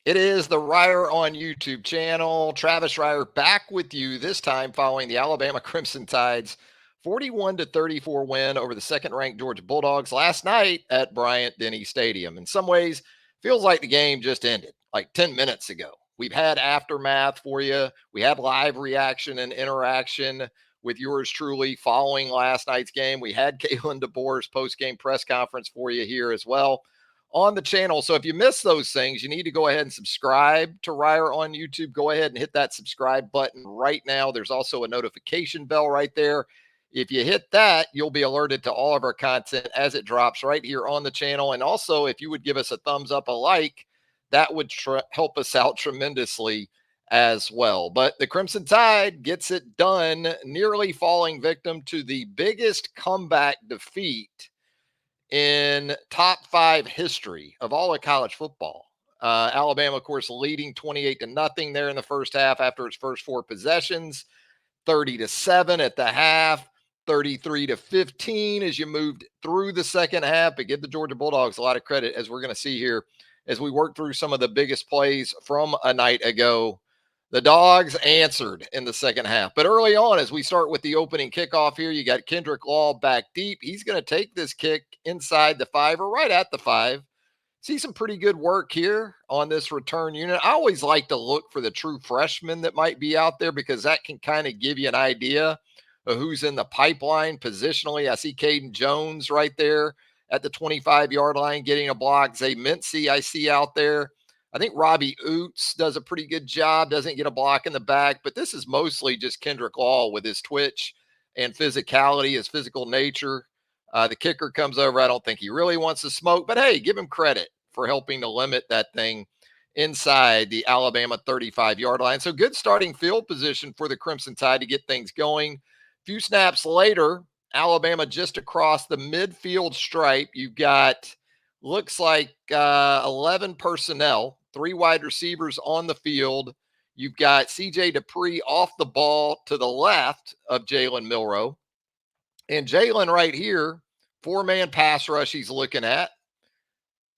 It is the Reier on YouTube channel. Travis Reier back with you this time following the Alabama Crimson Tide's 41-34 win over the second-ranked Georgia Bulldogs last night at Bryant-Denny Stadium. In some ways, feels like the game just ended like 10 minutes ago. We've had aftermath for you. We had live reaction and interaction with yours truly following last night's game. We had Kalen DeBoer's post-game press conference for you here as well on the channel. So if you miss those things, you need to go ahead and subscribe to Reier on YouTube. Go ahead and hit that subscribe button right now. There's also a notification bell right there. If you hit that, you'll be alerted to all of our content as it drops right here on the channel. And also, if you would give us a thumbs up, a like, that would help us out tremendously as well. But the Crimson Tide gets it done, nearly falling victim to the biggest comeback defeat in top 5 history of all of college football. Alabama, of course, leading 28-0 there in the first half after its first 4 possessions, 30-7 at the half, 33-15 as you moved through the second half. But give the Georgia Bulldogs a lot of credit, as we're going to see here as we work through some of the biggest plays from a night ago. The Dawgs answered in the second half. But early on, as we start with the opening kickoff here, you got Kendrick Law back deep. He's going to take this kick inside the 5 or right at the 5. See some pretty good work here on this return unit. I always like to look for the true freshmen that might be out there because that can kind of give you an idea of who's in the pipeline positionally. I see Caden Jones right there at the 25-yard line getting a block. Zay Mincy I see out there. I think Robbie Oots does a pretty good job, doesn't get a block in the back, but this is mostly just Kendrick Law with his twitch and physicality, his physical nature. The kicker comes over. I don't think he really wants to smoke, but hey, give him credit for helping to limit that thing inside the Alabama 35-yard line. So good starting field position for the Crimson Tide to get things going. A few snaps later, Alabama just across the midfield stripe. You've got, looks like 11 personnel, 3 wide receivers on the field. You've got C.J. Dupree off the ball to the left of Jalen Milroe. And Jalen right here, 4-man pass rush he's looking at.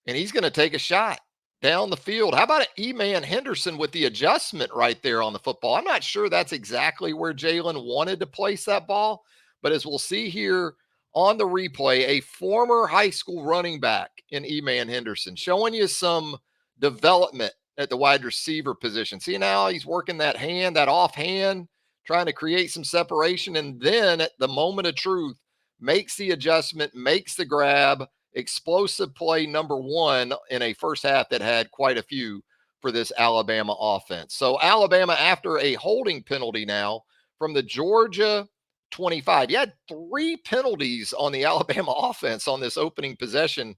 And he's going to take a shot down the field. How about E-Man Henderson with the adjustment right there on the football? I'm not sure that's exactly where Jalen wanted to place that ball. But as we'll see here on the replay, a former high school running back in E-Man Henderson showing you some development at the wide receiver position. See now he's working that hand, that offhand, trying to create some separation. And then at the moment of truth, makes the adjustment, makes the grab. Explosive play number 1 in a first half that had quite a few for this Alabama offense. So Alabama, after a holding penalty now from the Georgia 25. You had 3 penalties on the Alabama offense on this opening possession,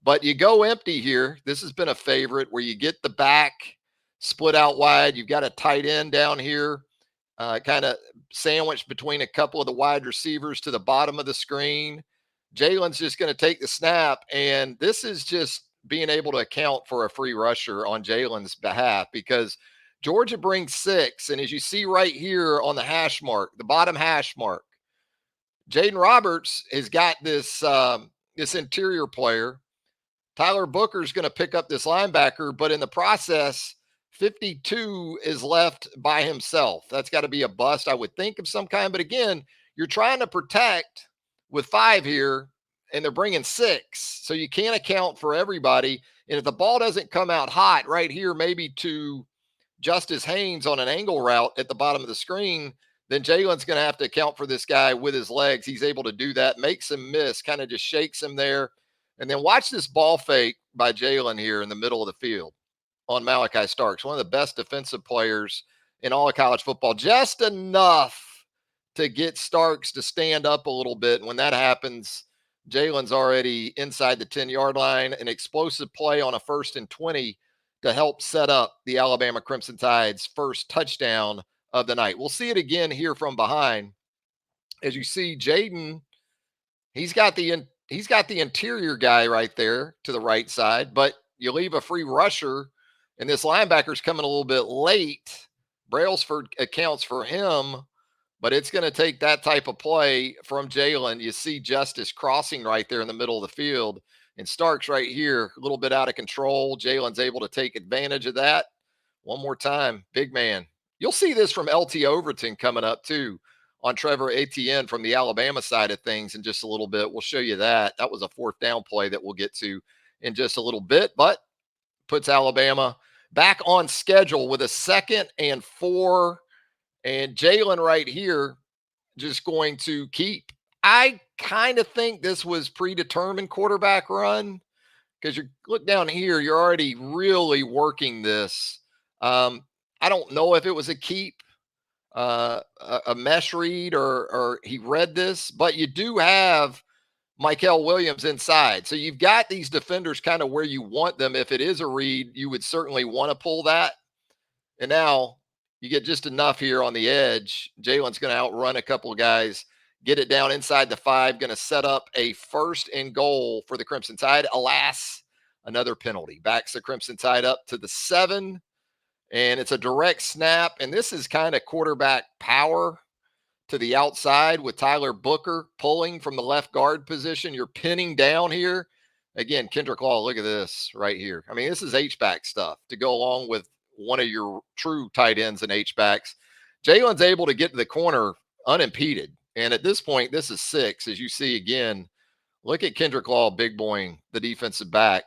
but you go empty here. This has been a favorite where you get the back split out wide. You've got a tight end down here, kind of sandwiched between a couple of the wide receivers to the bottom of the screen. Jalen's just going to take the snap, and this is just being able to account for a free rusher on Jalen's behalf because Georgia brings 6, and as you see right here on the hash mark, the bottom hash mark, Jaden Roberts has got this this interior player. Tyler Booker's going to pick up this linebacker, but in the process, 52 is left by himself. That's got to be a bust, I would think, of some kind. But again, you're trying to protect with 5 here, and they're bringing 6. So you can't account for everybody. And if the ball doesn't come out hot right here, maybe to Justice Haynes on an angle route at the bottom of the screen, then Jalen's going to have to account for this guy with his legs. He's able to do that, makes him miss, kind of just shakes him there. And then watch this ball fake by Jalen here in the middle of the field on Malachi Starks, one of the best defensive players in all of college football. Just enough to get Starks to stand up a little bit. And when that happens, Jalen's already inside the 10-yard line. An explosive play on a 1st and 20 to help set up the Alabama Crimson Tide's first touchdown of the night. We'll see it again here from behind. As you see, Jaden, he's got the interior guy right there to the right side, but you leave a free rusher, and this linebacker's coming a little bit late. Brailsford accounts for him, but it's going to take that type of play from Jalen. You see Justice crossing right there in the middle of the field, And Starks right here, a little bit out of control. Jalen's able to take advantage of that. One more time, big man. You'll see this from LT Overton coming up too on Trevor Etienne from the Alabama side of things in just a little bit. We'll show you that. That was a fourth down play that we'll get to in just a little bit, but puts Alabama back on schedule with a 2nd and 4. And Jalen right here just going to keep. I kind of think this was predetermined quarterback run because you look down here, you're already really working this. I don't know if it was a keep, a mesh read, or he read this, but you do have Michael Williams inside. So you've got these defenders kind of where you want them. If it is a read, you would certainly want to pull that. And now you get just enough here on the edge. Jalen's going to outrun a couple of guys, get it down inside the 5, going to set up a 1st and goal for the Crimson Tide. Alas, another penalty. Backs the Crimson Tide up to the 7, and it's a direct snap. And this is kind of quarterback power to the outside with Tyler Booker pulling from the left guard position. You're pinning down here. Again, Kendrick Law, look at this right here. I mean, this is H-back stuff to go along with one of your true tight ends and H-backs. Jalen's able to get to the corner unimpeded. And at this point, this is 6. As you see again, look at Kendrick Law, big boying the defensive back.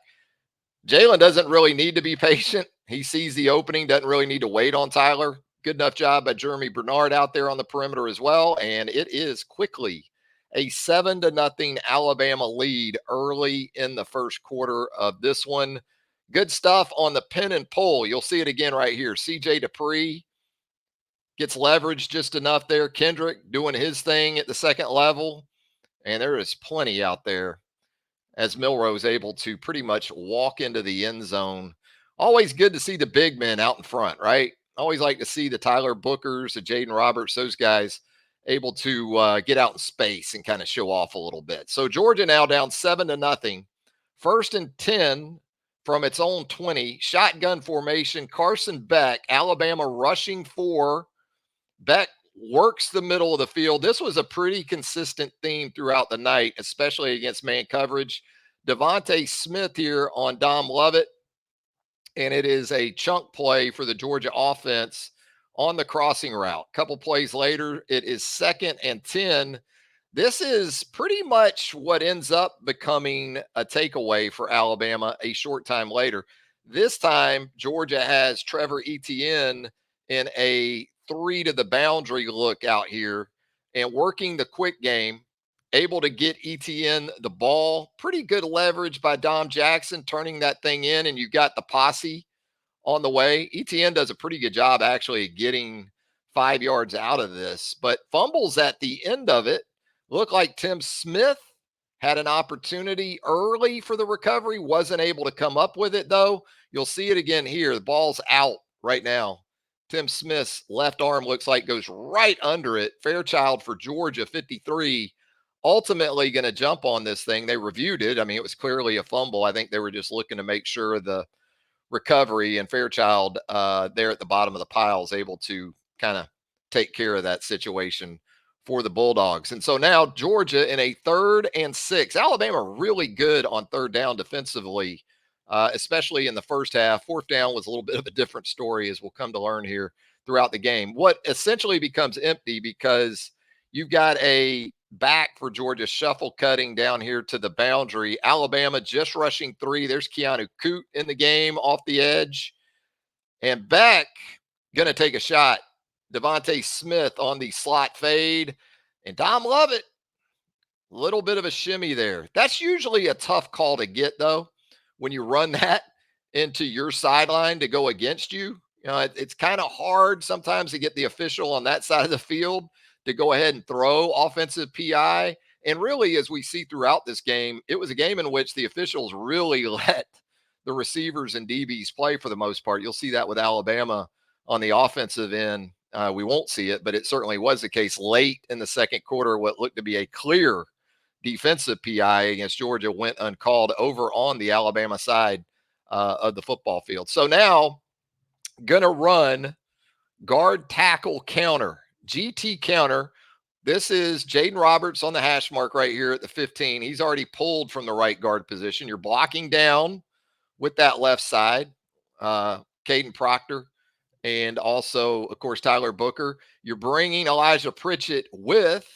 Jalen doesn't really need to be patient. He sees the opening, doesn't really need to wait on Tyler. Good enough job by Jeremy Bernard out there on the perimeter as well. And it is quickly a 7-0 Alabama lead early in the first quarter of this one. Good stuff on the pin and pull. You'll see it again right here. CJ Dupree gets leverage just enough there. Kendrick doing his thing at the second level. And there is plenty out there as Milroe's able to pretty much walk into the end zone. Always good to see the big men out in front, right? Always like to see the Tyler Bookers, the Jaden Roberts, those guys able to get out in space and kind of show off a little bit. So Georgia now down 7-0. 1st and 10 from its own 20. Shotgun formation. Carson Beck, Alabama rushing 4. Beck works the middle of the field. This was a pretty consistent theme throughout the night, especially against man coverage. Devontae Smith here on Dom Lovett. And it is a chunk play for the Georgia offense on the crossing route. A couple plays later, it is 2nd and 10. This is pretty much what ends up becoming a takeaway for Alabama a short time later. This time, Georgia has Trevor Etienne in a 3 to the boundary look out here and working the quick game, able to get Etienne the ball. Pretty good leverage by Dom Jackson turning that thing in, and you got the posse on the way. Etienne does a pretty good job actually getting 5 yards out of this, but fumbles at the end of it. Looked like Tim Smith had an opportunity early for the recovery, wasn't able to come up with it though. You'll see it again here. The ball's out right now. Tim Smith's left arm looks like goes right under it. Fairchild for Georgia, 53. Ultimately going to jump on this thing. They reviewed it. I mean, it was clearly a fumble. I think they were just looking to make sure the recovery, and Fairchild there at the bottom of the pile is able to kind of take care of that situation for the Bulldogs. And so now Georgia in a 3rd and 6. Alabama really good on 3rd down defensively, especially in the first half. 4th down was a little bit of a different story, as we'll come to learn here throughout the game. What essentially becomes empty because you've got a back for Georgia shuffle cutting down here to the boundary. Alabama just rushing 3. There's Keanu Coote in the game off the edge. And Beck going to take a shot. Devontae Smith on the slot fade. And Dom Lovett, a little bit of a shimmy there. That's usually a tough call to get, though, when you run that into your sideline to go against you. You know, it's kind of hard sometimes to get the official on that side of the field to go ahead and throw offensive PI. And really, as we see throughout this game, it was a game in which the officials really let the receivers and DBs play for the most part. You'll see that with Alabama on the offensive end. We won't see it, but it certainly was the case late in the second quarter. What looked to be a clear defensive PI against Georgia went uncalled over on the Alabama side of the football field. So now going to run guard tackle counter, GT counter This is Jaden Roberts on the hash mark right here at the 15. He's already pulled from the right guard position. You're blocking down with that left side. Caden Proctor and also, of course, Tyler Booker. You're bringing Elijah Pritchett with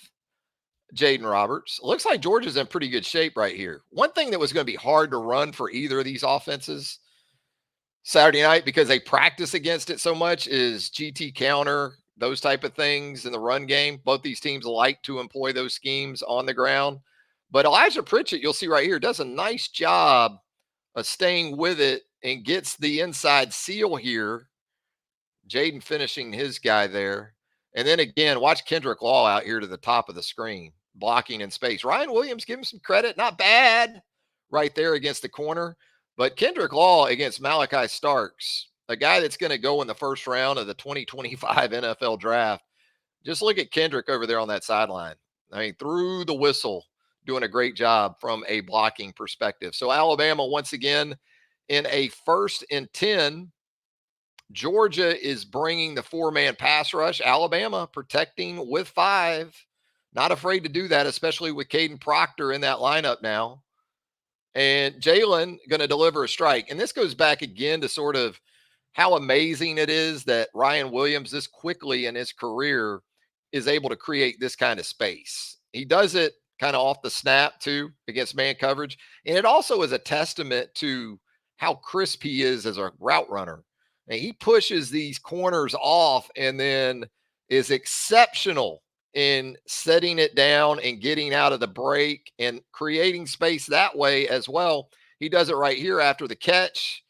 Jaden Roberts. Looks like Georgia's in pretty good shape right here. One thing that was going to be hard to run for either of these offenses Saturday night because they practice against it so much is GT counter, those type of things in the run game. Both these teams like to employ those schemes on the ground. But Elijah Pritchett, you'll see right here, does a nice job of staying with it and gets the inside seal here. Jaden finishing his guy there. And then again, watch Kendrick Law out here to the top of the screen, blocking in space. Ryan Williams, give him some credit. Not bad right there against the corner. But Kendrick Law against Malachi Starks, a guy that's going to go in the first round of the 2025 NFL draft. Just look at Kendrick over there on that sideline. I mean, through the whistle, doing a great job from a blocking perspective. So Alabama, once again, in a 1st and 10, Georgia is bringing the 4-man pass rush. Alabama protecting with 5. Not afraid to do that, especially with Caden Proctor in that lineup now. And Jalen going to deliver a strike. And this goes back again to sort of how amazing it is that Ryan Williams this quickly in his career is able to create this kind of space. He does it kind of off the snap too against man coverage. And it also is a testament to how crisp he is as a route runner. And he pushes these corners off and then is exceptional in setting it down and getting out of the break and creating space that way as well. He does it right here after the catch.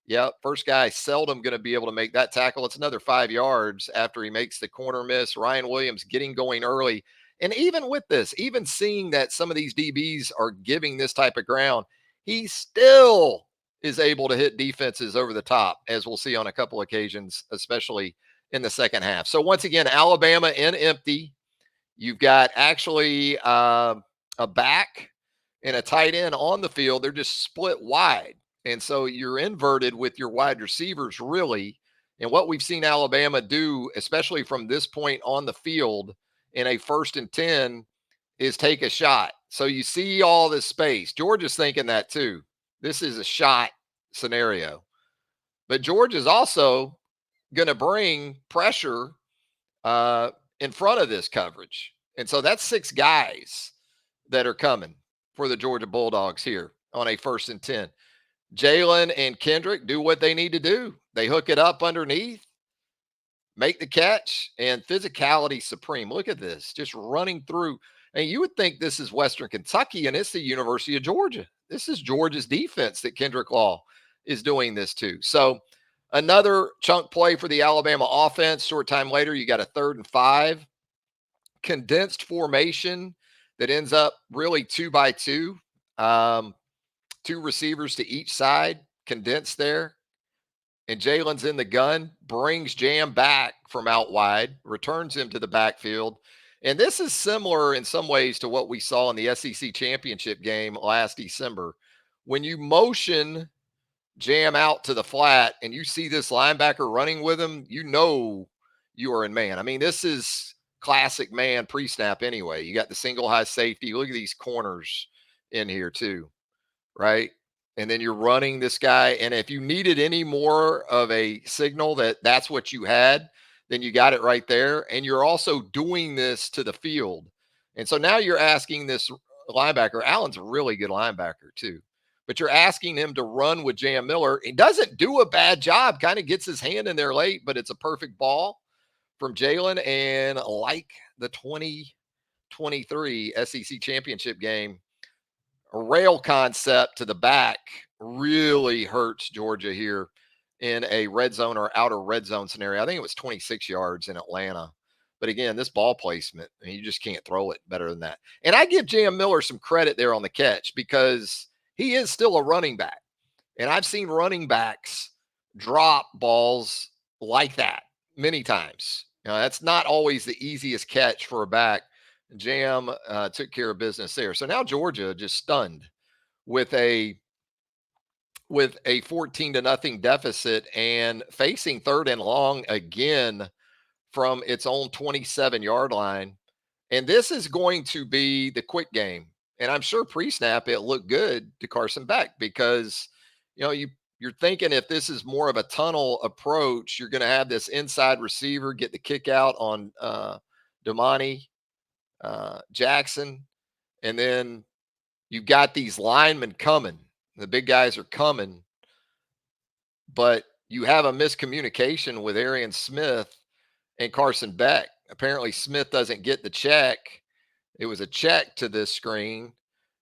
Yeah, first guy seldom going to be able to make that tackle. It's another 5 yards after he makes the corner miss. Ryan Williams getting going early. And even with this, even seeing that some of these DBs are giving this type of ground, he still is able to hit defenses over the top, as we'll see on a couple occasions, especially in the second half. So once again, Alabama in empty. You've got actually a back and a tight end on the field. They're just split wide. And so you're inverted with your wide receivers, really. And what we've seen Alabama do, especially from this point on the field in a 1st and 10, is take a shot. So you see all this space. Georgia's thinking that too. This is a shot scenario. But Georgia's also going to bring pressure in front of this coverage. And so that's 6 guys that are coming for the Georgia Bulldogs here on a 1st and 10. Jalen and Kendrick do what they need to do. They hook it up underneath, make the catch, and physicality supreme. Look at this, just running through. And you would think this is Western Kentucky, and it's the University of Georgia. This is Georgia's defense that Kendrick Law is doing this to. So another chunk play for the Alabama offense. Short time later, you got a 3rd and 5. Condensed formation that ends up really 2 by 2. 2 receivers to each side, condensed there. And Jalen's in the gun, brings Jam back from out wide, returns him to the backfield. And this is similar in some ways to what we saw in the SEC championship game last December. When you motion Jam out to the flat and you see this linebacker running with him, you know you are in man. I mean, this is classic man pre-snap anyway. You got the single high safety. Look at these corners in here too, right? And then you're running this guy. And if you needed any more of a signal that that's what you had, then you got it right there. And you're also doing this to the field. And so now you're asking this linebacker, Allen's a really good linebacker too, but you're asking him to run with Jam Miller. He doesn't do a bad job, kind of gets his hand in there late, but it's a perfect ball from Jalen. And like the 2023 SEC championship game, a rail concept to the back really hurts Georgia here in a red zone or outer red zone scenario. I think it was 26 yards in Atlanta. But again, this ball placement, you just can't throw it better than that. And I give Jam Miller some credit there on the catch because he is still a running back. And I've seen running backs drop balls like that many times. That's not always the easiest catch for a back. Jam took care of business there. So now Georgia just stunned with a 14-0 deficit and facing 3rd and long again from its own 27-yard line. And this is going to be the quick game. And I'm sure pre-snap it looked good to Carson Beck because you're thinking if this is more of a tunnel approach, you're going to have this inside receiver get the kick out on Damani Jackson, and then you've got these linemen coming. The big guys are coming, but you have a miscommunication with Arian Smith and Carson Beck. Apparently, Smith doesn't get the check. It was a check to this screen.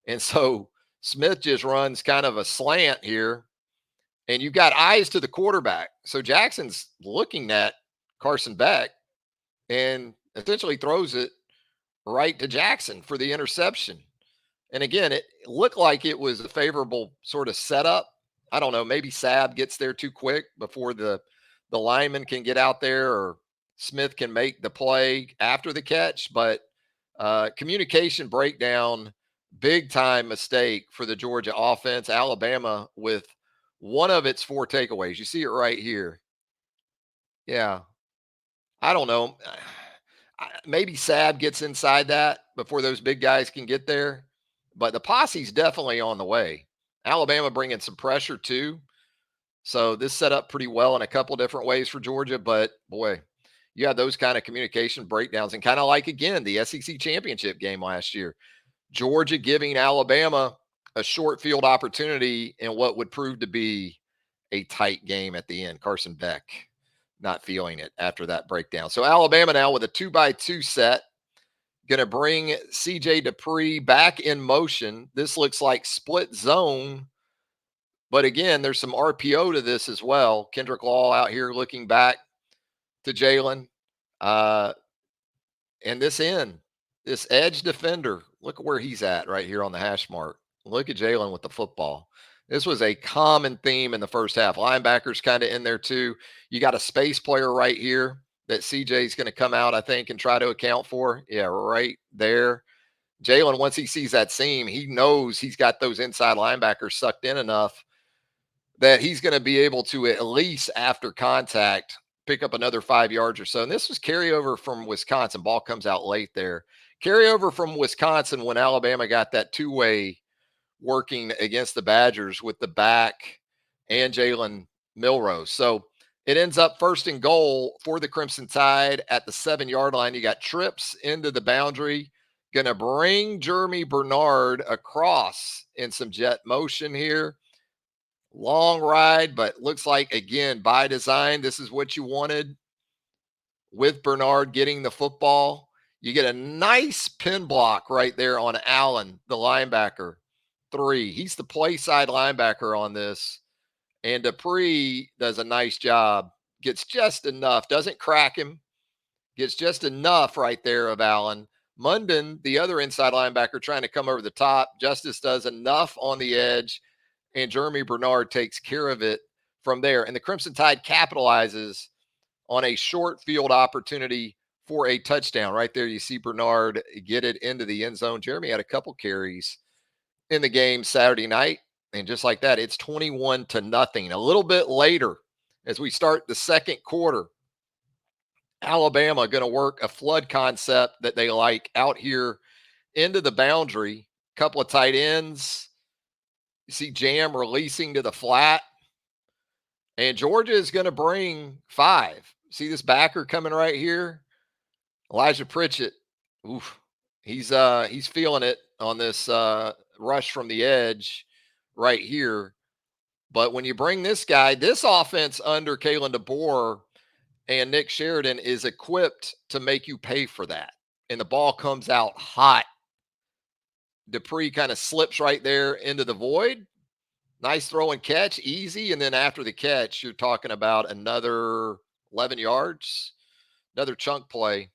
And so Smith just runs kind of a slant here. And you've got eyes to the quarterback. So Jackson's looking at Carson Beck and essentially throws it right to Jackson for the interception. And again, it looked like it was a favorable sort of setup. I don't know, maybe Sab gets there too quick before the lineman can get out there, or Smith can make the play after the catch. But communication breakdown, big time mistake for the Georgia offense. Alabama with one of its four takeaways. You see it right here. Yeah. I don't know. Maybe Sab gets inside that before those big guys can get there. But the posse's definitely on the way. Alabama bringing some pressure too. So this set up pretty well in a couple different ways for Georgia. But boy, you had those kind of communication breakdowns, and kind of like, again, the SEC championship game last year. Georgia giving Alabama a short field opportunity in what would prove to be a tight game at the end. Carson Beck not feeling it after that breakdown. So Alabama now with a 2-by-2 set, going to bring CJ Dupree back in motion. This looks like split zone, but again, there's some RPO to this as well. Kendrick Law out here looking back to Jalen. And this edge defender, look at where he's at right here on the hash mark. Look at Jalen with the football. This was a common theme in the first half. Linebackers kind of in there too. You got a space player right here that CJ is going to come out, I think, and try to account for. Yeah, right there. Jalen, once he sees that seam, he knows he's got those inside linebackers sucked in enough that he's going to be able to, at least after contact, pick up another 5 yards or so. And this was carryover from Wisconsin. Ball comes out late there. Carryover from Wisconsin when Alabama got that two-way working against the Badgers with the back and Jalen Milrose. So it ends up 1st and goal for the Crimson Tide at the 7-yard line. You got trips into the boundary. Going to bring Jeremy Bernard across in some jet motion here. Long ride, but looks like, again, by design, this is what you wanted with Bernard getting the football. You get a nice pin block right there on Allen, the linebacker, 3. He's the play side linebacker on this. And Dupree does a nice job. Gets just enough. Doesn't crack him. Gets just enough right there of Allen. Munden, the other inside linebacker, trying to come over the top. Justice does enough on the edge, and Jeremy Bernard takes care of it from there. And the Crimson Tide capitalizes on a short field opportunity for a touchdown. Right there, you see Bernard get it into the end zone. Jeremy had a couple carries in the game Saturday night, and just like that, it's 21-0. A little bit later, as we start the second quarter, Alabama going to work a flood concept that they like out here into the boundary. Couple of tight ends. You see Jam releasing to the flat. And Georgia is going to bring 5. See this backer coming right here? Elijah Pritchett. Oof. He's feeling it on this rush from the edge right here. But when you bring this guy, this offense under Kalen DeBoer and Nick Sheridan is equipped to make you pay for that. And the ball comes out hot. Dupree kind of slips right there into the void. Nice throw and catch, easy. And then after the catch, you're talking about another 11 yards, another chunk play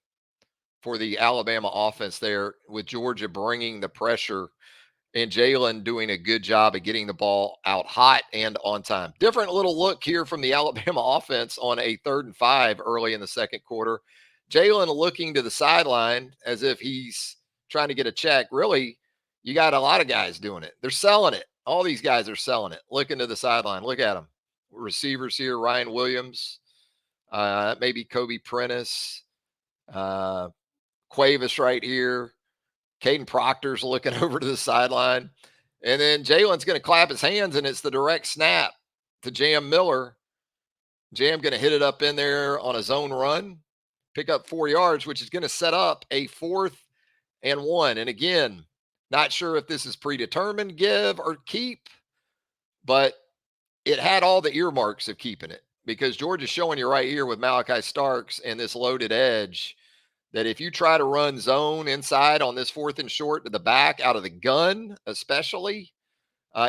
for the Alabama offense there, with Georgia bringing the pressure and Jalen doing a good job of getting the ball out hot and on time. Different little look here from the Alabama offense on a 3rd and 5 early in the second quarter. Jalen looking to the sideline as if he's trying to get a check. Really, you got a lot of guys doing it. They're selling it. All these guys are selling it. Looking to the sideline. Look at them. Receivers here, Ryan Williams, maybe Kobe Prentice, Cuevas right here. Caden Proctor's looking over to the sideline. And then Jalen's going to clap his hands, and it's the direct snap to Jam Miller. Jam going to hit it up in there on a zone run, pick up 4 yards, which is going to set up a 4th and 1. And again, not sure if this is predetermined give or keep, but it had all the earmarks of keeping it, because Georgia's showing you right here with Malachi Starks and this loaded edge that if you try to run zone inside on this 4th and short to the back out of the gun, especially,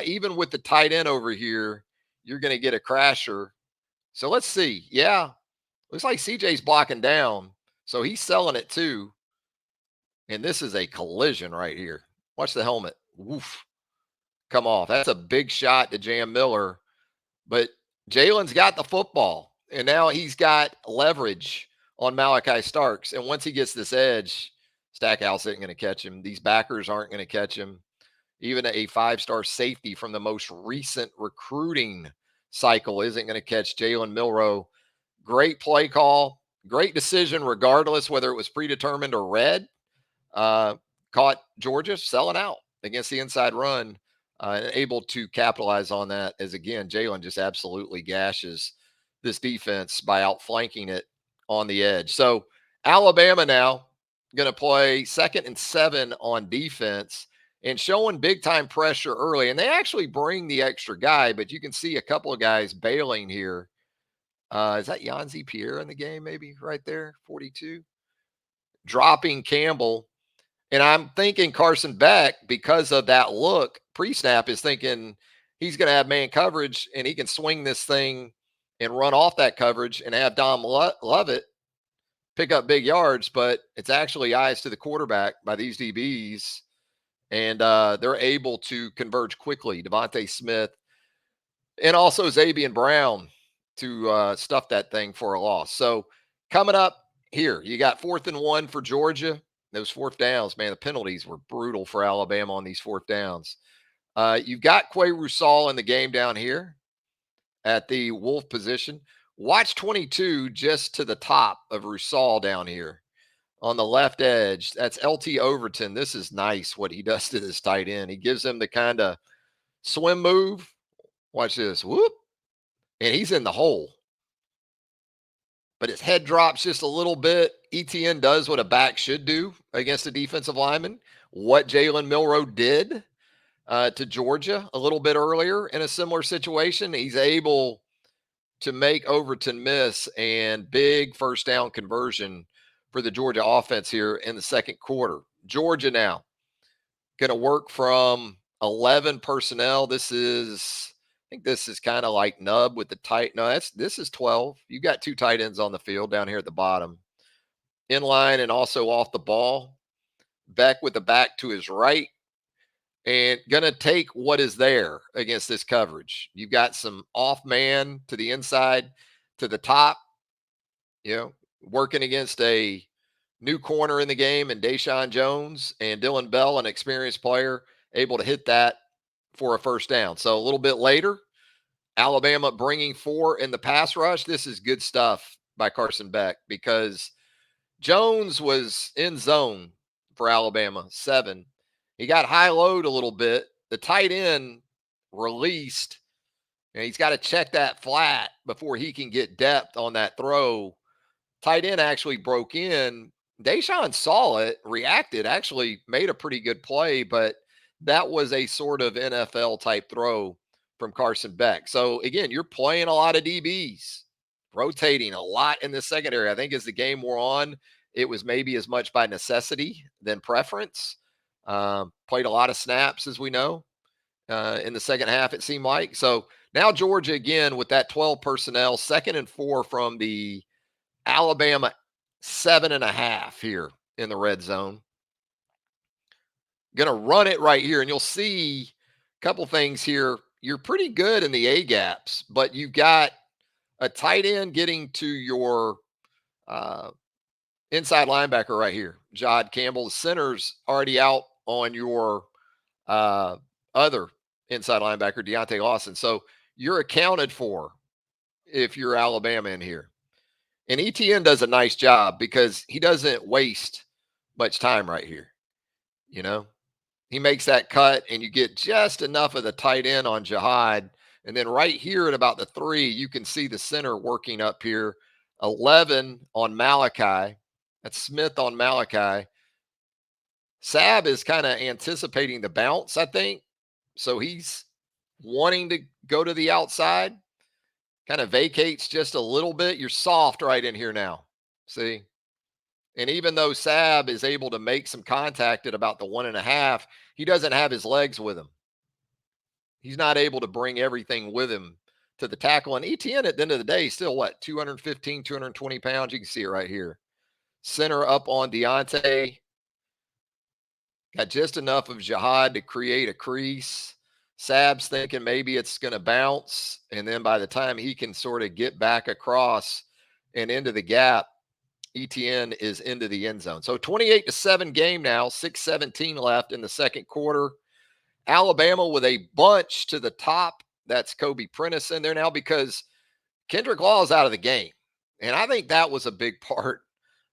even with the tight end over here, you're going to get a crasher. So let's see. Yeah, looks like CJ's blocking down. So he's selling it too. And this is a collision right here. Watch the helmet. Woof. Come off. That's a big shot to Jam Miller. But Jalen's got the football. And now he's got leverage on Malachi Starks. And once he gets this edge, Stackhouse isn't going to catch him. These backers aren't going to catch him. Even a 5-star safety from the most recent recruiting cycle isn't going to catch Jalen Milroe. Great play call. Great decision, regardless whether it was predetermined or read. Caught Georgia selling out against the inside run, and able to capitalize on that, as again, Jalen just absolutely gashes this defense by outflanking it on the edge. So Alabama now going to play 2nd and 7 on defense and showing big time pressure early. And they actually bring the extra guy, but you can see a couple of guys bailing here. Is that Yanzi Pierre in the game? Maybe right there, 42, dropping Campbell. And I'm thinking Carson Beck, because of that look pre-snap, is thinking he's going to have man coverage and he can swing this thing and run off that coverage and have Dom Lovett pick up big yards. But it's actually eyes to the quarterback by these DBs. And they're able to converge quickly. Devontae Smith and also Zabien Brown to stuff that thing for a loss. So coming up here, you got 4th and 1 for Georgia. Those 4th downs, man, the penalties were brutal for Alabama on these 4th downs. You've got Quay Rusal in the game down here at the Wolf position. Watch 22 just to the top of Rusal down here on the left edge. That's LT Overton. This is nice what he does to this tight end. He gives him the kind of swim move. Watch this. Whoop. And he's in the hole. But his head drops just a little bit. ETN does what a back should do against a defensive lineman. What Jalen Milroe did to Georgia a little bit earlier in a similar situation. He's able to make Overton miss, and big 1st down conversion for the Georgia offense here in the 2nd quarter. Georgia now going to work from 11 personnel. This is, I think this is kind of like nub with the tight. No, this is 12. You got 2 tight ends on the field down here at the bottom. In line and also off the ball. Beck with the back to his right. And going to take what is there against this coverage. You've got some off man to the inside, to the top, working against a new corner in the game, and Deshaun Jones and Dylan Bell, an experienced player, able to hit that for a 1st down. So a little bit later, Alabama bringing 4 in the pass rush. This is good stuff by Carson Beck, because Jones was in zone for Alabama, 7. He got high load a little bit. The tight end released, and he's got to check that flat before he can get depth on that throw. Tight end actually broke in. Deshaun saw it, reacted, actually made a pretty good play, but that was a sort of NFL type throw from Carson Beck. So again, you're playing a lot of DBs, rotating a lot in the secondary. I think as the game wore on, it was maybe as much by necessity than preference. Played a lot of snaps, as we know, in the second half, it seemed like. So now Georgia again with that 12 personnel, 2nd and 4 from the Alabama 7.5 here in the red zone. Going to run it right here, and you'll see a couple things here. You're pretty good in the A gaps, but you've got a tight end getting to your inside linebacker right here, Jod Campbell. The center's already out on your other inside linebacker, Deontay Lawson. So you're accounted for if you're Alabama in here. And ETN does a nice job because he doesn't waste much time right here. You know, he makes that cut, and you get just enough of the tight end on Jihad. And then right here at about the 3, you can see the center working up here. 11 on Malachi. That's Smith on Malachi. Sab is kind of anticipating the bounce, I think. So he's wanting to go to the outside, kind of vacates just a little bit. You're soft right in here now. See? And even though Sab is able to make some contact at about the 1.5, he doesn't have his legs with him. He's not able to bring everything with him to the tackle. And ETN at the end of the day, still what, 215, 220 pounds? You can see it right here. Center up on Deontay. Got just enough of Jihad to create a crease. Sab's thinking maybe it's going to bounce. And then by the time he can sort of get back across and into the gap, ETN is into the end zone. So 28-7 game now, 6:17 left in the second quarter. Alabama with a bunch to the top. That's Kobe Prentice in there now because Kendrick Law is out of the game. And I think that was a big part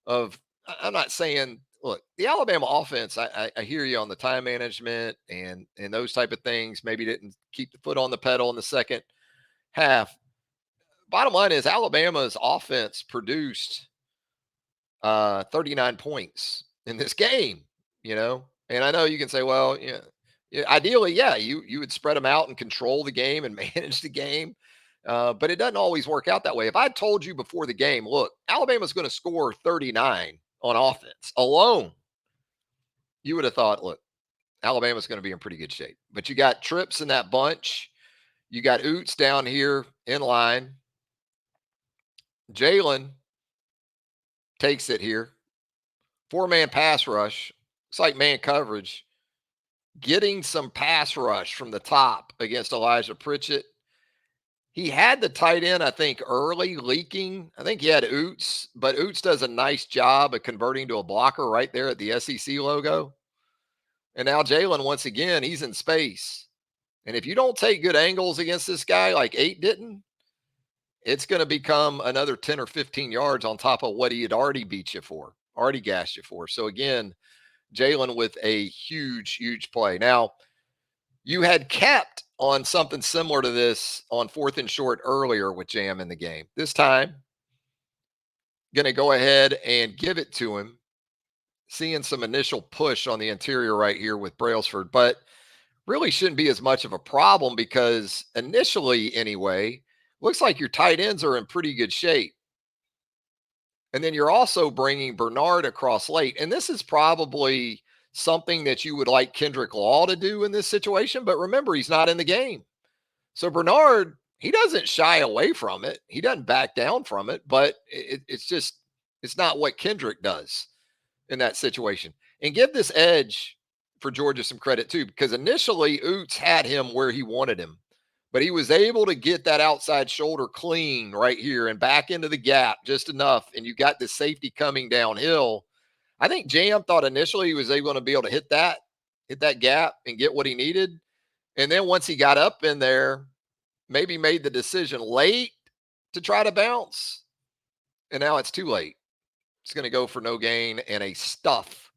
of, I'm not saying, look, the Alabama offense, I hear you on the time management and those type of things. Maybe didn't keep the foot on the pedal in the second half. Bottom line is Alabama's offense produced 39 points in this game, you know? And I know you can say, well, yeah, ideally, yeah, you would spread them out and control the game and manage the game. But it doesn't always work out that way. If I told you before the game, look, Alabama's going to score 39 on offense alone, you would have thought, look, Alabama's going to be in pretty good shape. But you got Trips in that bunch. You got Oots down here in line. Jalen takes it here. 4-man pass rush. It's like man coverage. Getting some pass rush from the top against Elijah Pritchett. He had the tight end, I think, early leaking. I think he had Oots, but Oots does a nice job of converting to a blocker right there at the SEC logo. And now Jalen, once again, he's in space. And if you don't take good angles against this guy like 8 didn't, it's going to become another 10 or 15 yards on top of what he had already beat you for, already gassed you for. So again, Jalen with a huge, huge play. Now, you had kept on something similar to this on 4th and short earlier with Jam in the game. This time, going to go ahead and give it to him. Seeing some initial push on the interior right here with Brailsford, but really shouldn't be as much of a problem because initially, anyway, looks like your tight ends are in pretty good shape. And then you're also bringing Bernard across late. And this is probably something that you would like Kendrick Law to do in this situation. But remember, he's not in the game. So Bernard, he doesn't shy away from it. He doesn't back down from it. But it's not what Kendrick does in that situation. And give this edge for Georgia some credit too, because initially Oots had him where he wanted him. But he was able to get that outside shoulder clean right here and back into the gap just enough. And you got the safety coming downhill. I think Jam thought initially he was able to be able to hit that gap and get what he needed. And then once he got up in there, maybe made the decision late to try to bounce. And now it's too late. It's going to go for no gain and a stuff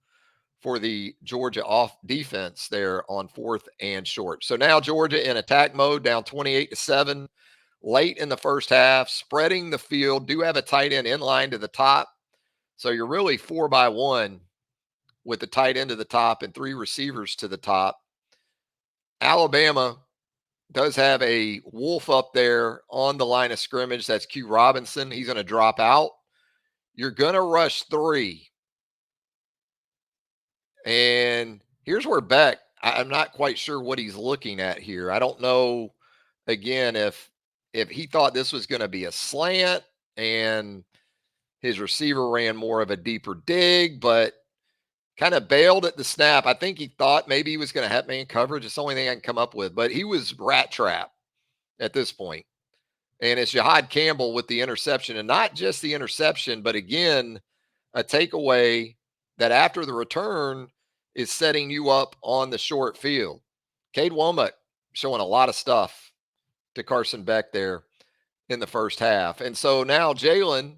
for the Georgia off defense there on 4th and short. So now Georgia in attack mode, down 28-7, late in the first half, spreading the field, do have a tight end in line to the top. So you're really 4-by-1 with the tight end to the top and 3 receivers to the top. Alabama does have a wolf up there on the line of scrimmage. That's Q Robinson. He's going to drop out. You're going to rush 3. And here's where Beck, I'm not quite sure what he's looking at here. I don't know, again, if he thought this was going to be a slant and his receiver ran more of a deeper dig, but kind of bailed at the snap. I think he thought maybe he was going to have man coverage. It's the only thing I can come up with. But he was rat trap at this point. And it's Jihad Campbell with the interception. And not just the interception, but again, a takeaway that after the return is setting you up on the short field. Cade Womack showing a lot of stuff to Carson Beck there in the first half. And so now Jalen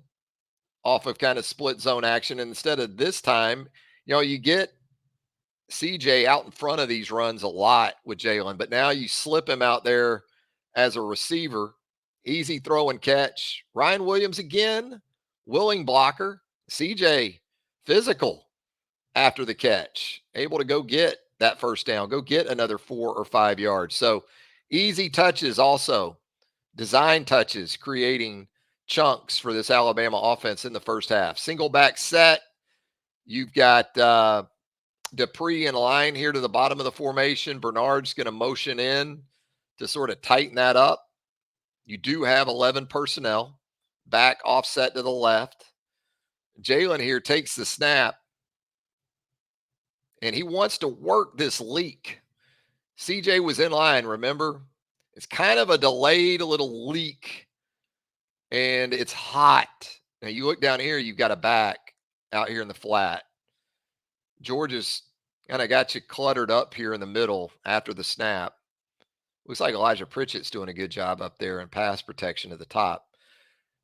off of kind of split zone action. And instead of this time, You get CJ out in front of these runs a lot with Jalen, but now you slip him out there as a receiver. Easy throw and catch. Ryan Williams again, willing blocker. CJ, physical after the catch, able to go get that first down, go get another 4 or 5 yards. So easy touches also, design touches, creating chunks for this Alabama offense in the first half. Single back set. You've got Dupree in line here to the bottom of the formation. Bernard's going to motion in to sort of tighten that up. You do have 11 personnel, back offset to the left. Jalen here takes the snap, and he wants to work this leak. CJ was in line, remember? It's kind of a delayed little leak, and it's hot. Now you look down here, you've got a back out here in the flat. Georgia's kind of got you cluttered up here in the middle after the snap. Looks like Elijah Pritchett's doing a good job up there in pass protection at the top.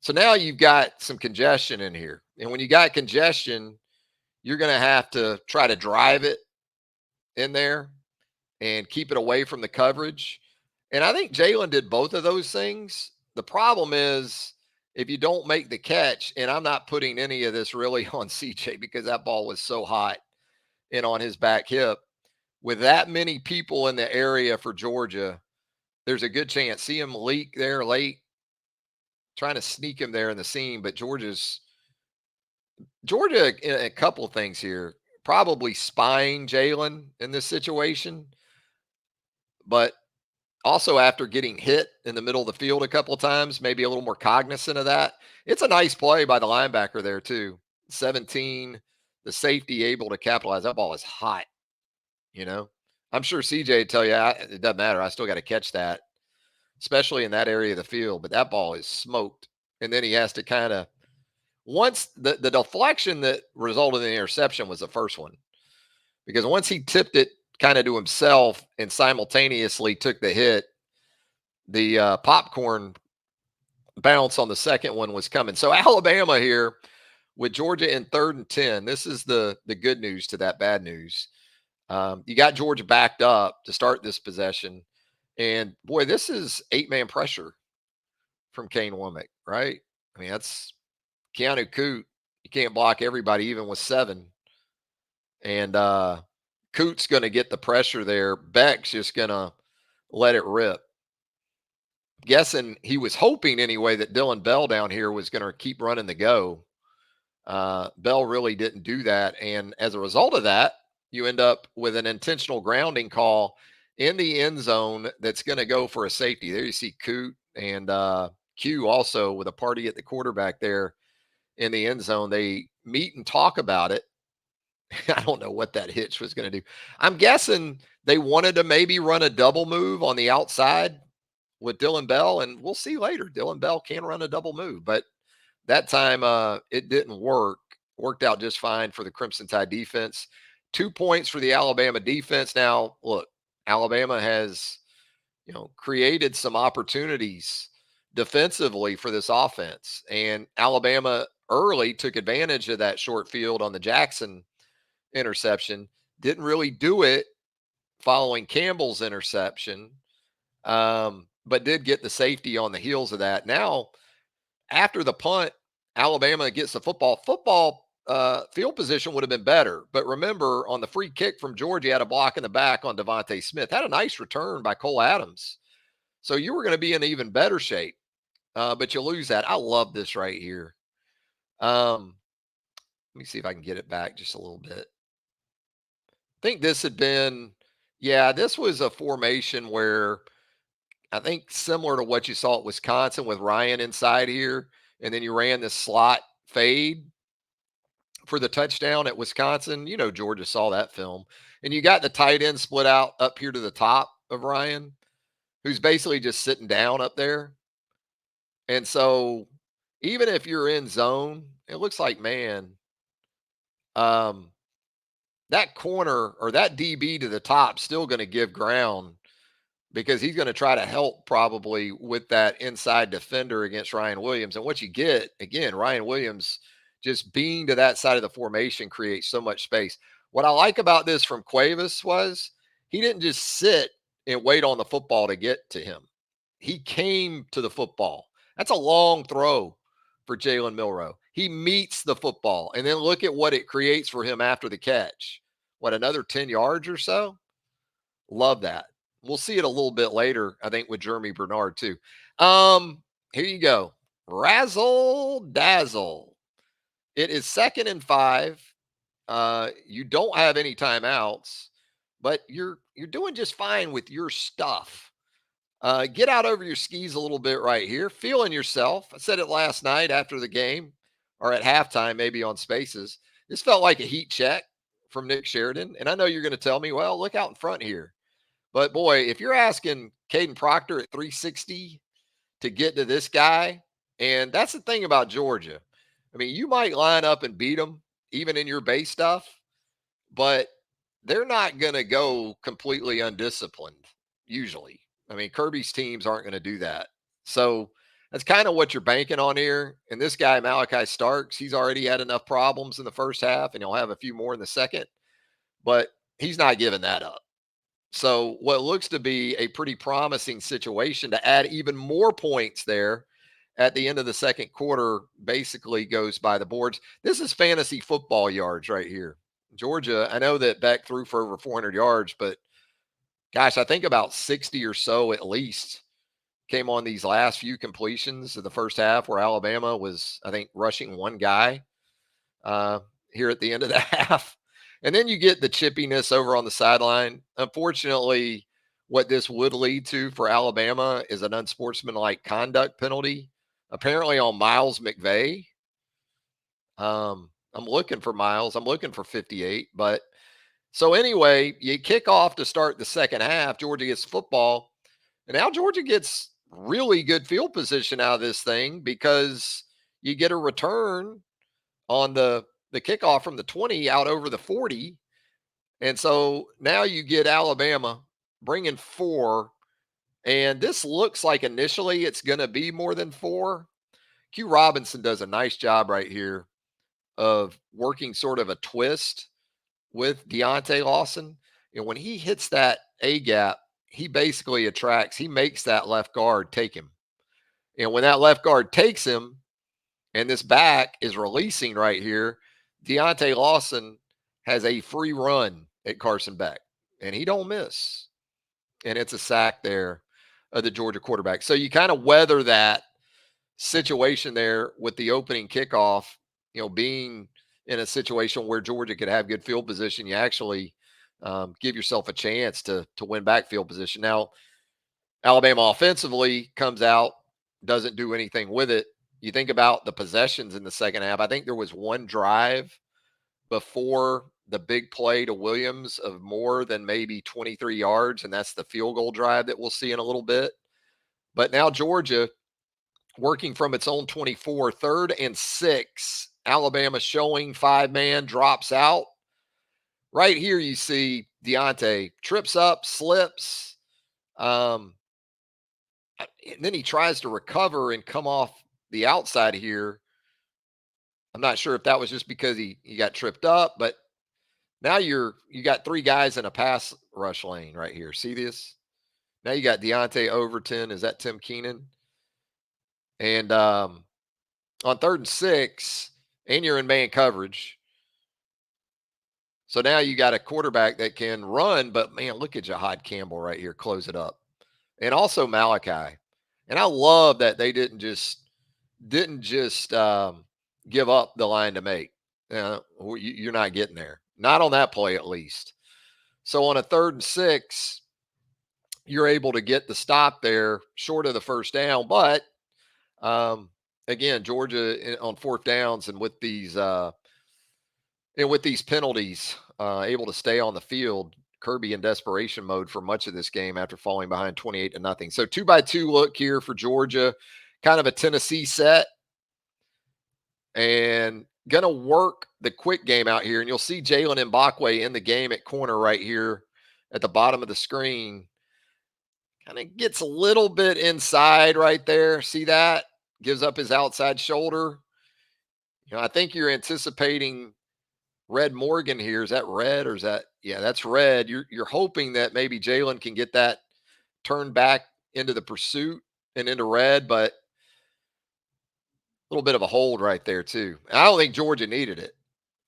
So now you've got some congestion in here. And when you got congestion, you're going to have to try to drive it in there and keep it away from the coverage. And I think Jalen did both of those things. The problem is if you don't make the catch, and I'm not putting any of this really on CJ because that ball was so hot and on his back hip. With that many people in the area for Georgia, there's a good chance. See him leak there late, trying to sneak him there in the seam. But Georgia, a couple of things here, probably spying Jalen in this situation, but also after getting hit in the middle of the field a couple of times, maybe a little more cognizant of that. It's a nice play by the linebacker there too. 17, the safety able to capitalize. That ball is hot, you know. I'm sure CJ would tell you it doesn't matter. I still got to catch that, especially in that area of the field. But that ball is smoked. And then he has to kind of, once the deflection that resulted in the interception was the first one, because once he tipped it kind of to himself and simultaneously took the hit, the popcorn bounce on the second one was coming. So Alabama here with Georgia in 3rd and 10. This is the good news to that bad news. You got Georgia backed up to start this possession. And boy, this is 8-man pressure from Kane Womack, right? I mean, that's Keanu Coote. You can't block everybody, even with 7. And Coote's going to get the pressure there. Beck's just going to let it rip. Guessing he was hoping anyway that Dylan Bell down here was going to keep running the go. Bell really didn't do that. And as a result of that, you end up with an intentional grounding call in the end zone that's going to go for a safety. There you see Coote and Q also with a party at the quarterback there in the end zone. They meet and talk about it. I don't know what that hitch was going to do. I'm guessing they wanted to maybe run a double move on the outside with Dylan Bell, and we'll see later. Dylan Bell can run a double move, but that time it didn't work. Worked out just fine for the Crimson Tide defense. 2 points for the Alabama defense. Now, look, Alabama has, created some opportunities defensively for this offense, and Alabama early took advantage of that short field on the Jackson interception. Didn't really do it following Campbell's interception, but did get the safety on the heels of that. Now, after the punt, Alabama gets the football. Field position would have been better. But remember, on the free kick from Georgia, had a block in the back on Devontae Smith. Had a nice return by Cole Adams. So you were going to be in even better shape. But you lose that. I love this right here. Let me see if I can get it back just a little bit. I think this had been, this was a formation where I think similar to what you saw at Wisconsin with Ryan inside here. And then you ran this slot fade for the touchdown at Wisconsin. Georgia saw that film. And you got the tight end split out up here to the top of Ryan, who's basically just sitting down up there. And so even if you're in zone, it looks like, man, that corner or that DB to the top still going to give ground because he's going to try to help probably with that inside defender against Ryan Williams. And what you get, again, Ryan Williams just being to that side of the formation creates so much space. What I like about this from Cuevas was he didn't just sit and wait on the football to get to him. He came to the football. That's a long throw for Jalen Milrow. He meets the football, and then look at what it creates for him after the catch. What, another 10 yards or so? Love that. We'll see it a little bit later, I think, with Jeremy Bernard, too. Here you go. Razzle dazzle. It is 2nd and 5. You don't have any timeouts, but you're doing just fine with your stuff. Get out over your skis a little bit right here. Feeling yourself. I said it last night after the game or at halftime, maybe on Spaces. This felt like a heat check from Nick Sheridan. And I know you're going to tell me, well, look out in front here. But boy, if you're asking Caden Proctor at 360 to get to this guy, and that's the thing about Georgia. I mean, you might line up and beat them even in your base stuff, but they're not going to go completely undisciplined usually. I mean, Kirby's teams aren't going to do that. So that's kind of what you're banking on here. And this guy, Malachi Starks, he's already had enough problems in the first half, and he'll have a few more in the second, but he's not giving that up. So what looks to be a pretty promising situation to add even more points there at the end of the second quarter basically goes by the boards. This is fantasy football yards right here. Georgia, I know that Beck threw for over 400 yards, but gosh, I think about 60 or so at least came on these last few completions of the first half where Alabama was, I think, rushing one guy uh, here at the end of the half. And then you get the chippiness over on the sideline. Unfortunately, what this would lead to for Alabama is an unsportsmanlike conduct penalty, apparently on Miles McVay. I'm looking for Miles. I'm looking for 58. But so anyway, you kick off to start the second half. Georgia gets football. And now Georgia gets really good field position out of this thing because you get a return on the kickoff from the 20 out over the 40. And so now you get Alabama bringing 4. And this looks like initially it's going to be more than 4. Q Robinson does a nice job right here of working sort of a twist with Deontay Lawson. And when he hits that A gap, he basically attracts, he makes that left guard take him. And when that left guard takes him and this back is releasing right here, Deontay Lawson has a free run at Carson Beck, and he don't miss. And it's a sack there of the Georgia quarterback. So you kind of weather that situation there with the opening kickoff, being in a situation where Georgia could have good field position. You actually give yourself a chance to win back field position. Now, Alabama offensively comes out, doesn't do anything with it. You think about the possessions in the second half. I think there was one drive before the big play to Williams of more than maybe 23 yards, and that's the field goal drive that we'll see in a little bit. But now Georgia working from its own 24, 3rd and 6. Alabama showing 5-man, drops out. Right here you see Deontay trips up, slips, and then he tries to recover and come off the outside here. I'm not sure if that was just because he got tripped up, but now you got 3 guys in a pass rush lane right here. See this? Now you got Deontay Overton. Is that Tim Keenan? And on 3rd and 6, and you're in man coverage. So now you got a quarterback that can run, but man, look at Jahad Campbell right here. Close it up. And also Malachi. And I love that they didn't just give up the line to make. You're not getting there. Not on that play, at least. So on a 3rd and 6, you're able to get the stop there short of the first down. But again, Georgia on 4th downs and with these penalties, able to stay on the field. Kirby in desperation mode for much of this game after falling behind 28-0. So 2-by-2 look here for Georgia, kind of a Tennessee set. And going to work the quick game out here. And you'll see Jalen Mbakwe in the game at corner right here at the bottom of the screen. Kind of gets a little bit inside right there. See that? Gives up his outside shoulder. I think you're anticipating Red Morgan here. Is that red or is that, yeah, that's red. You're hoping that maybe Jalen can get that turned back into the pursuit and into red, but a little bit of a hold right there too. And I don't think Georgia needed it.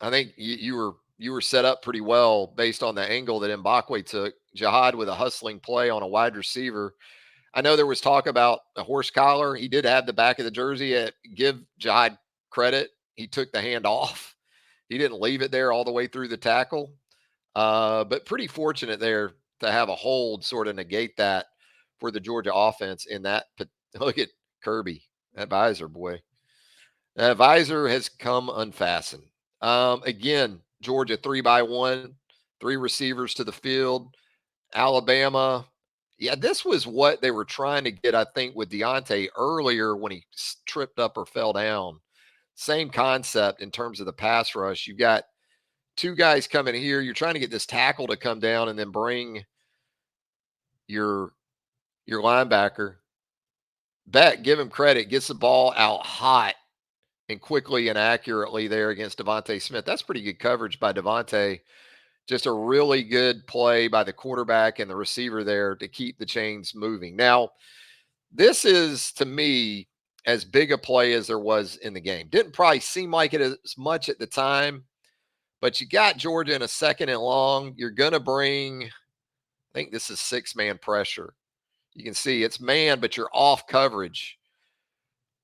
I think you were set up pretty well based on the angle that Mbakwe took. Jihad with a hustling play on a wide receiver. I know there was talk about a horse collar. He did have the back of the jersey. Give Jihad credit. He took the hand off. He didn't leave it there all the way through the tackle. But pretty fortunate there to have a hold sort of negate that for the Georgia offense in that. Look at Kirby, that visor, boy. That visor has come unfastened. Again, Georgia 3-by-1, three receivers to the field. Alabama, yeah, this was what they were trying to get, I think, with Deontay earlier when he tripped up or fell down. Same concept in terms of the pass rush. You've got two guys coming here. You're trying to get this tackle to come down and then bring your linebacker. Beck, give him credit, gets the ball out hot and quickly and accurately there against Devontae Smith. That's pretty good coverage by Devontae. Just a really good play by the quarterback and the receiver there to keep the chains moving. Now, this is to me as big a play as there was in the game. Didn't probably seem like it as much at the time, but you got Georgia in a second and long. You're going to bring, I think this is six-man pressure. You can see it's man, but you're off coverage.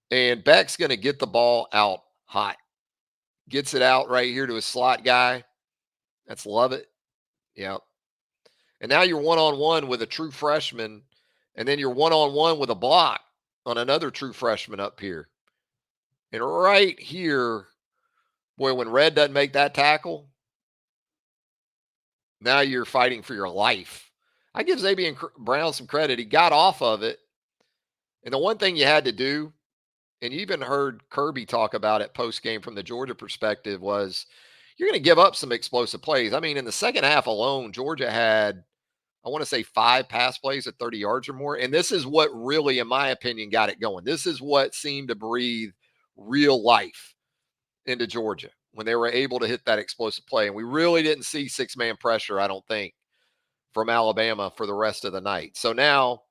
And Beck's going to get the ball out hot. Gets it out right here to a slot guy. That's love it. Yeah. And now you're one on one with a true freshman, and then you're one on one with a block on another true freshman up here. And right here, boy, when Red doesn't make that tackle, now you're fighting for your life. I give Zabien Brown some credit. He got off of it. And the one thing you had to do, and you even heard Kirby talk about it post game from the Georgia perspective, was you're going to give up some explosive plays. I mean, in the second half alone, Georgia had, I want to say, 5 pass plays at 30 yards or more. And this is what really, in my opinion, got it going. This is what seemed to breathe real life into Georgia when they were able to hit that explosive play. And we really didn't see six-man pressure, I don't think, from Alabama for the rest of the night. So now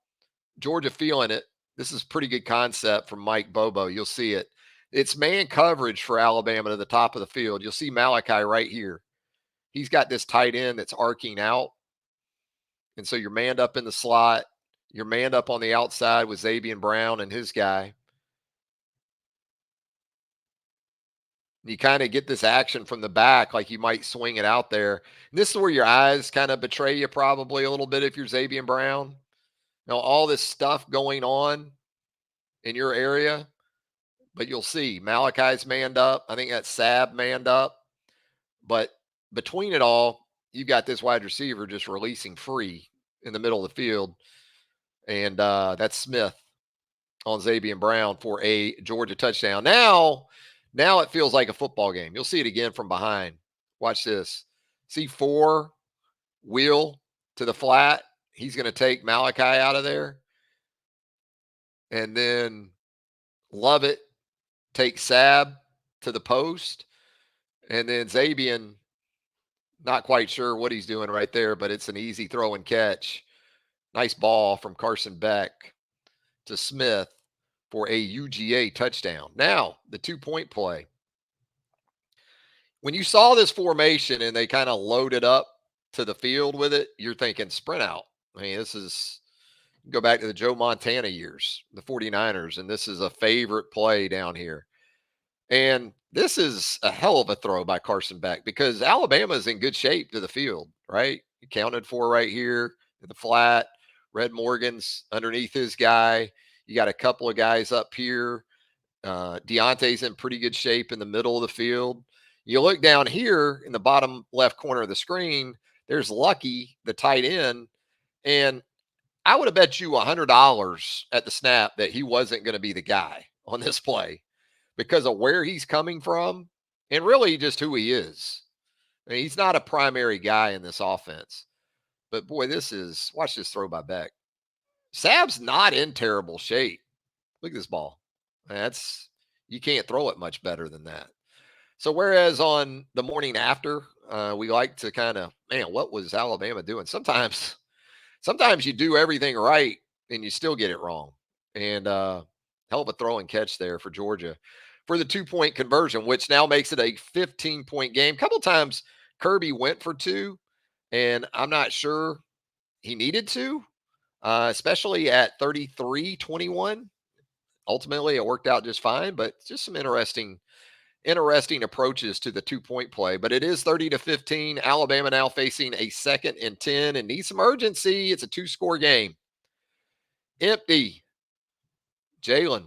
Georgia feeling it. This is pretty good concept from Mike Bobo. You'll see it. It's man coverage for Alabama to the top of the field. You'll see Malachi right here. He's got this tight end that's arcing out. And so you're manned up in the slot. You're manned up on the outside with Zabien Brown and his guy. You kind of get this action from the back, like you might swing it out there. And this is where your eyes kind of betray you probably a little bit if you're Zabien Brown. Now, all this stuff going on in your area, but you'll see Malachi's manned up. I think that's Sab manned up. But between it all, you got this wide receiver just releasing free in the middle of the field. And that's Smith on Zabien Brown for a Georgia touchdown. Now it feels like a football game. You'll see it again from behind. Watch this. See 4 wheel to the flat. He's going to take Malachi out of there. And then love it. Take Sab to the post. And then Zabien, not quite sure what he's doing right there, but it's an easy throw and catch. Nice ball from Carson Beck to Smith for a UGA touchdown. Now, the 2-point play. When you saw this formation and they kind of loaded up to the field with it, you're thinking sprint out. I mean, this is, go back to the Joe Montana years, the 49ers, and this is a favorite play down here. And this is a hell of a throw by Carson Beck because Alabama is in good shape to the field, right? Accounted for right here in the flat. Red Morgan's underneath his guy. You got a couple of guys up here. Deontay's in pretty good shape in the middle of the field. You look down here in the bottom left corner of the screen, there's Lucky, the tight end. And I would have bet you $100 at the snap that he wasn't going to be the guy on this play because of where he's coming from and really just who he is. I mean, he's not a primary guy in this offense. But boy, watch this throw by Beck. Sab's not in terrible shape. Look at this ball. You can't throw it much better than that. So whereas on the morning after, we like to kind of, man, what was Alabama doing? Sometimes you do everything right and you still get it wrong. And hell of a throw and catch there for Georgia for the 2 point conversion, which now makes it a 15-point game. A couple times Kirby went for two, and I'm not sure he needed to, especially at 33-21. Ultimately, it worked out just fine, but just some interesting approaches to the 2 point play. But it is 30-15. Alabama now facing a 2nd and 10 and needs some urgency. It's a two-score game. Empty. Jalen.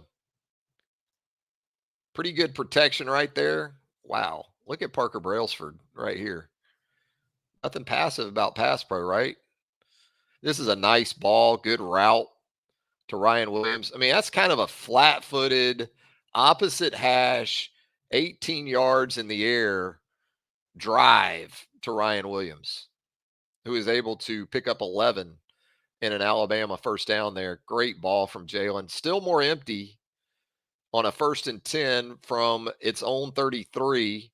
Pretty good protection right there. Wow. Look at Parker Brailsford right here. Nothing passive about pass pro, right? This is a nice ball. Good route to Ryan Williams. I mean, that's kind of a flat footed, opposite hash, 18 yards in the air drive to Ryan Williams, who is able to pick up 11 in an Alabama first down there. Great ball from Jalen. Still more empty on a 1st and 10 from its own 33.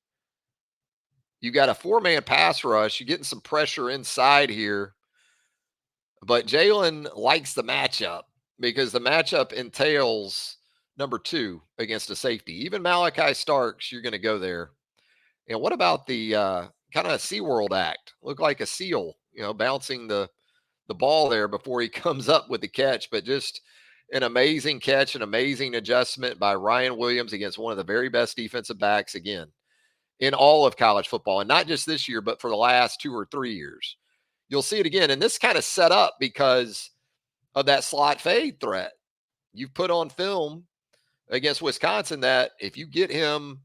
You got a 4-man pass rush. You're getting some pressure inside here. But Jalen likes the matchup because the matchup entails number 2 against a safety. Even Malachi Starks, you're going to go there. And what about the kind of SeaWorld act? Look like a seal, bouncing the ball there before he comes up with the catch. But just an amazing catch, an amazing adjustment by Ryan Williams against one of the very best defensive backs again in all of college football. And not just this year, but for the last 2 or 3 years. You'll see it again. And this kind of set up because of that slot fade threat. You've put on film against Wisconsin that if you get him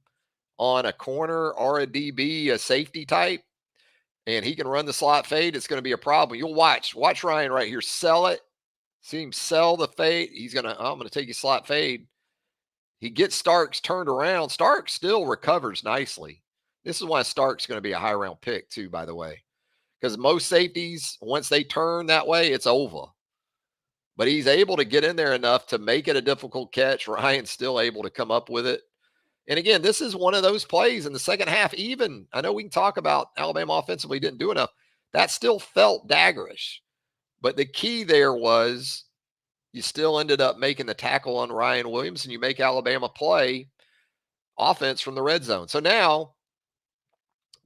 on a corner or a DB, a safety type, and he can run the slot fade, it's going to be a problem. You'll watch Ryan right here sell it. See him sell the fade. I'm going to take you slot fade. He gets Starks turned around. Starks still recovers nicely. This is why Starks going to be a high round pick too, by the way, because most safeties, once they turn that way, it's over. But he's able to get in there enough to make it a difficult catch. Ryan's still able to come up with it. And again, this is one of those plays in the second half. Even I know we can talk about Alabama offensively didn't do enough. That still felt daggerish. But the key there was you still ended up making the tackle on Ryan Williams and you make Alabama play offense from the red zone. So now,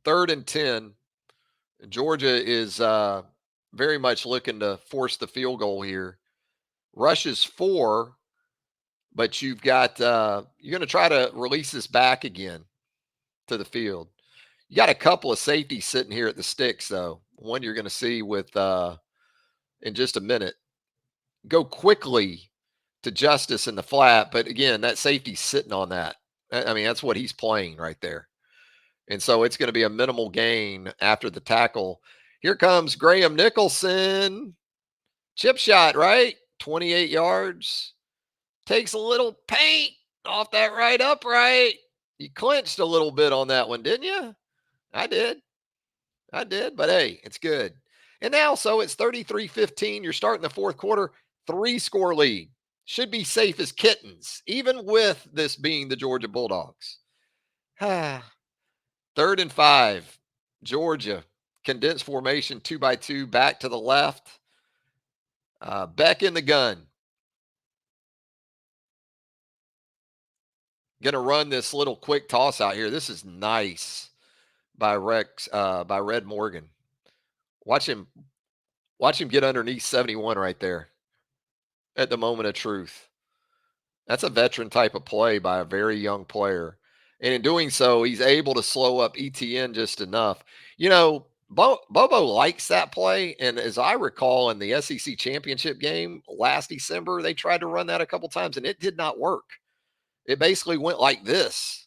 3rd and 10, Georgia is very much looking to force the field goal here. Rushes 4, but you've got you're going to try to release this back again to the field. You got a couple of safeties sitting here at the sticks, though. One you're going to see with in just a minute. Go quickly to Justice in the flat, but again, that safety's sitting on that. I mean, that's what he's playing right there. And so it's going to be a minimal gain after the tackle. Here comes Graham Nicholson. Chip shot, right? 28 yards. Takes a little paint off that right upright. You clinched a little bit on that one, didn't you? I did. But hey, it's good. And now, so it's 33-15. You're starting the fourth quarter, 3-score lead. Should be safe as kittens, even with this being the Georgia Bulldogs. 3rd and 5. Georgia, condensed formation, 2-by-2, back to the left. Beck in the gun. Going to run this little quick toss out here. This is nice by Red Morgan. Watch him get underneath 71 right there at the moment of truth. That's a veteran type of play by a very young player. And in doing so, he's able to slow up ETN just enough. Bobo likes that play. And as I recall in the SEC championship game last December, they tried to run that a couple times and it did not work. It basically went like this.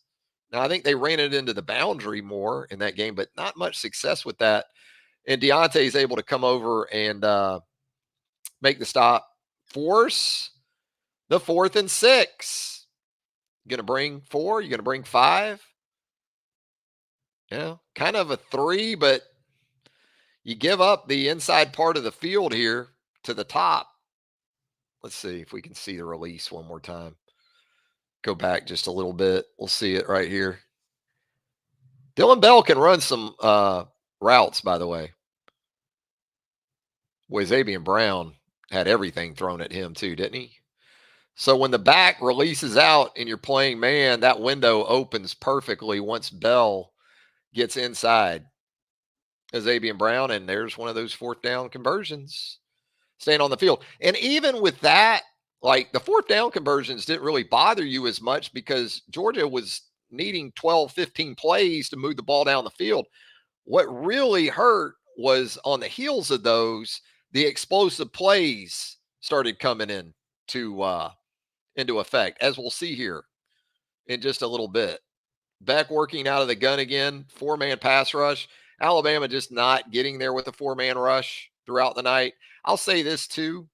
Now, I think they ran it into the boundary more in that game, but not much success with that. And Deontay is able to come over and make the stop. Force the 4th and 6. You going to bring 4? You going to bring 5? Yeah, kind of a 3, but you give up the inside part of the field here to the top. Let's see if we can see the release one more time. Go back just a little bit. We'll see it right here. Dylan Bell can run some routes, by the way. Boy, Zabien Brown had everything thrown at him too, didn't he? So when the back releases out and you're playing man, that window opens perfectly once Bell gets inside Zabien Brown, and there's one of those fourth down conversions staying on the field. And even with that, like the fourth down conversions didn't really bother you as much because Georgia was needing 12, 15 plays to move the ball down the field. What really hurt was on the heels of those, the explosive plays started coming in to into effect, as we'll see here in just a little bit. Beck working out of the gun again, four-man pass rush. Alabama just not getting there with the four-man rush throughout the night. I'll say this too.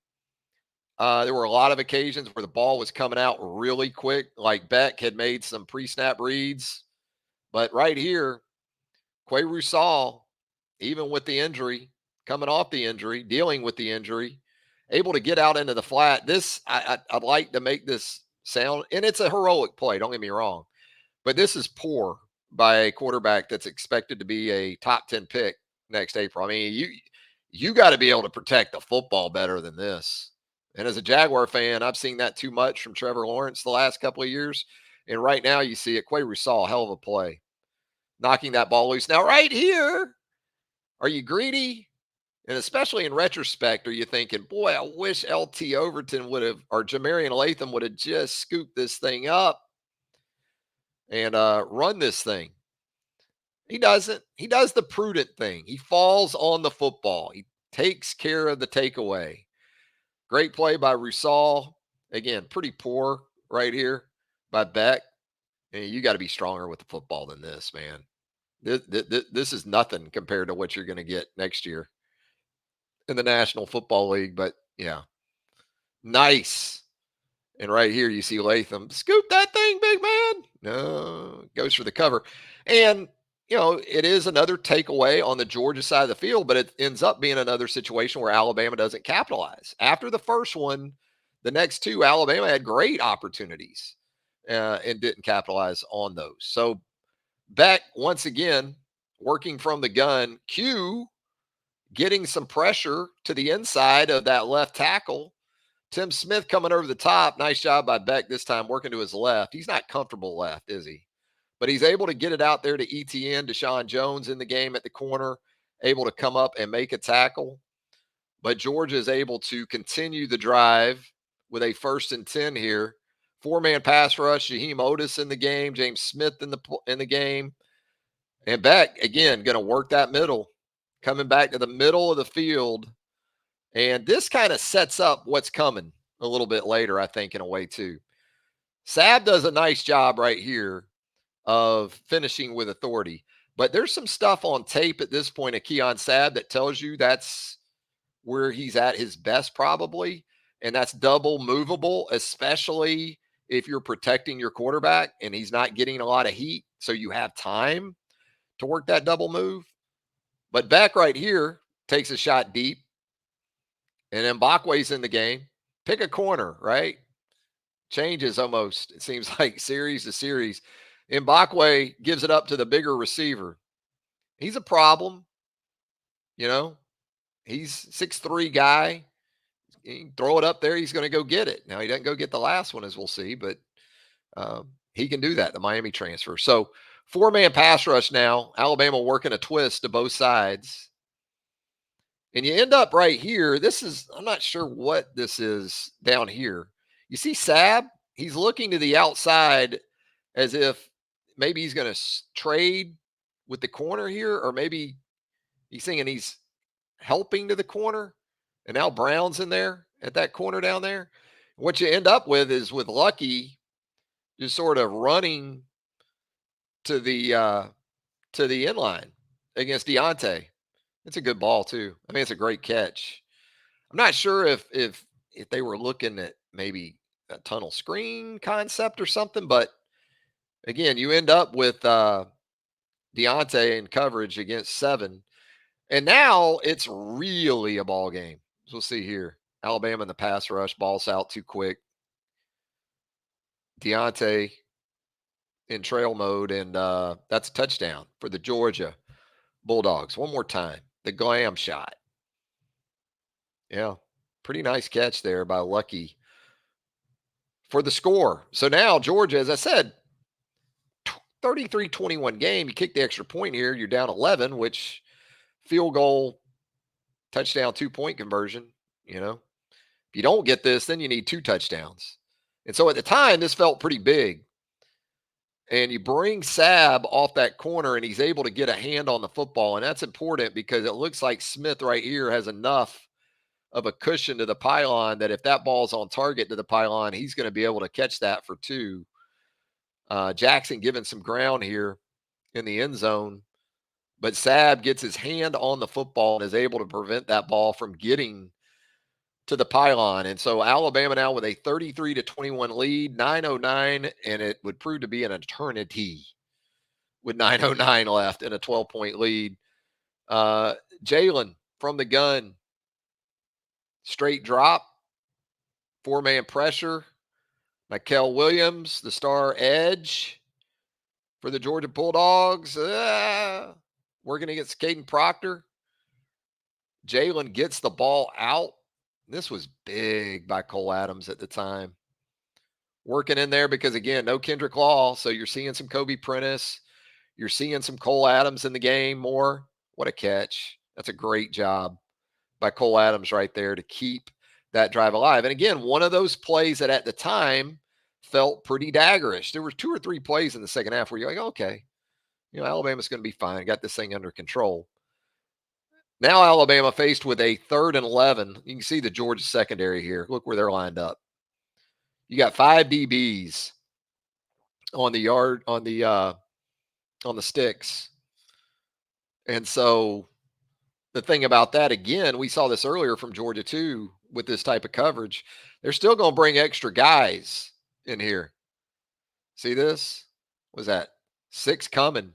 There were a lot of occasions where the ball was coming out really quick, like Beck had made some pre-snap reads. But right here, Quay Rusal, even with the injury, coming off the injury, dealing with the injury, able to get out into the flat. I'd like to make this sound, and it's a heroic play. Don't get me wrong, but this is poor by a quarterback that's expected to be a top 10 pick next April. I mean, you got to be able to protect the football better than this. And as a Jaguar fan, I've seen that too much from Trevor Lawrence the last couple of years. And right now, you see it. Quay Rusal, hell of a play, knocking that ball loose. Now, right here, are you greedy? And especially in retrospect, are you thinking, boy, I wish LT Overton would have, or Jamarian Latham would have just scooped this thing up and run this thing? He doesn't. He does the prudent thing. He falls on the football. He takes care of the takeaway. Great play by Rusal. Again, pretty poor right here by Beck. And you got to be stronger with the football than this, man. This is nothing compared to what you're going to get next year in the National Football League. But yeah, nice. And right here, you see Latham scoop that thing, big man. No, goes for the cover. And, it is another takeaway on the Georgia side of the field, but it ends up being another situation where Alabama doesn't capitalize. After the first one, the next two, Alabama had great opportunities and didn't capitalize on those. So Beck, once again, working from the gun, Q getting some pressure to the inside of that left tackle. Tim Smith coming over the top. Nice job by Beck this time, working to his left. He's not comfortable left, is he? But he's able to get it out there to ETN, Deshaun Jones in the game at the corner, able to come up and make a tackle. But Georgia is able to continue the drive with a 1st and 10 here. Four-man pass rush, Shaheem Otis in the game, James Smith in the game. And Beck, again, going to work that middle, coming back to the middle of the field. And this kind of sets up what's coming a little bit later, I think, in a way, too. Sab does a nice job right here of finishing with authority. But there's some stuff on tape at this point of Keon Sab that tells you that's where he's at his best, probably. And that's double movable, especially if you're protecting your quarterback and he's not getting a lot of heat. So you have time to work that double move. But Beck right here takes a shot deep. And Mbakwe's in the game. Pick a corner, right? Changes almost, it seems like, series to series. Mbakwe gives it up to the bigger receiver. He's a problem, you know. He's 6'3" guy. You throw it up there, he's going to go get it. Now, he doesn't go get the last one, as we'll see, but he can do that, the Miami transfer. So, four-man pass rush now. Alabama working a twist to both sides. And you end up right here. I'm not sure what this is down here. You see Sab? He's looking to the outside as if maybe he's going to trade with the corner here, or maybe he's thinking he's helping to the corner. And now Brown's in there at that corner down there. What you end up with is with Lucky just sort of running to the inline against Deontay. It's a good ball too. I mean, it's a great catch. I'm not sure if they were looking at maybe a tunnel screen concept or something, but again, you end up with Deontay in coverage against 7, and now it's really a ball game. So we'll see here. Alabama in the pass rush, ball's out too quick. Deontay in trail mode, and that's a touchdown for the Georgia Bulldogs. One more time, the glam shot. Yeah, pretty nice catch there by Lucky for the score. So now Georgia, as I said, 33-21 game. You kick the extra point here, you're down 11, which field goal, touchdown, 2-point conversion. You know, if you don't get this, then you need 2 touchdowns. And so at the time, this felt pretty big. And you bring Sab off that corner, and he's able to get a hand on the football. And that's important because it looks like Smith right here has enough of a cushion to the pylon that if that ball's on target to the pylon, he's going to be able to catch that for 2. Jackson giving some ground here in the end zone, but Sab gets his hand on the football and is able to prevent that ball from getting to the pylon. And so Alabama now with a 33-21 lead, 9:09, and it would prove to be an eternity with 9:09 left and a 12-point lead. Jalen from the gun, straight drop, 4-man pressure. Mikel Williams, the star edge for the Georgia Bulldogs. Working against Caden Proctor. Jalen gets the ball out. This was big by Cole Adams at the time. Working in there because, again, no Kendrick Law. So you're seeing some Kobe Prentice. You're seeing some Cole Adams in the game more. What a catch. That's a great job by Cole Adams right there to keep that drive alive. And again, one of those plays that at the time felt pretty daggerish. There were 2 or 3 plays in the second half where you're like, okay, Alabama's going to be fine. Got this thing under control. Now Alabama faced with a 3rd and 11. You can see the Georgia secondary here. Look where they're lined up. You got 5 DBs on the yard, on the sticks. And so the thing about that, again, we saw this earlier from Georgia too, with this type of coverage. They're still going to bring extra guys in here. See this? Was that 6 coming?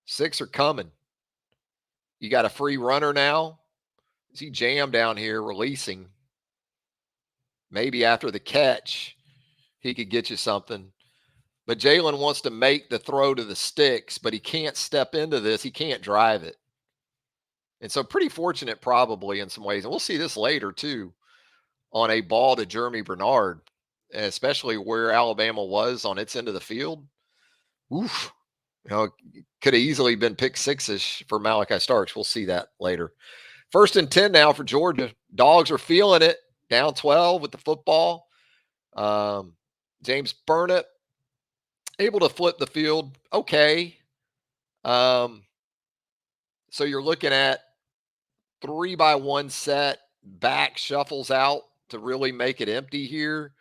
6 are coming. You got a free runner now. See Jam down here releasing. Maybe after the catch, he could get you something. But Jalen wants to make the throw to the sticks, but he can't step into this. He can't drive it. And so pretty fortunate probably in some ways. And we'll see this later too on a ball to Jeremy Bernard, especially where Alabama was on its end of the field. Oof. Could have easily been pick 6-ish for Malachi Starks. We'll see that later. 1st and 10 now for Georgia. Dogs are feeling it. Down 12 with the football. James Burnett able to flip the field. Okay. So you're looking at 3-by-1 set. Back shuffles out to really make it empty here.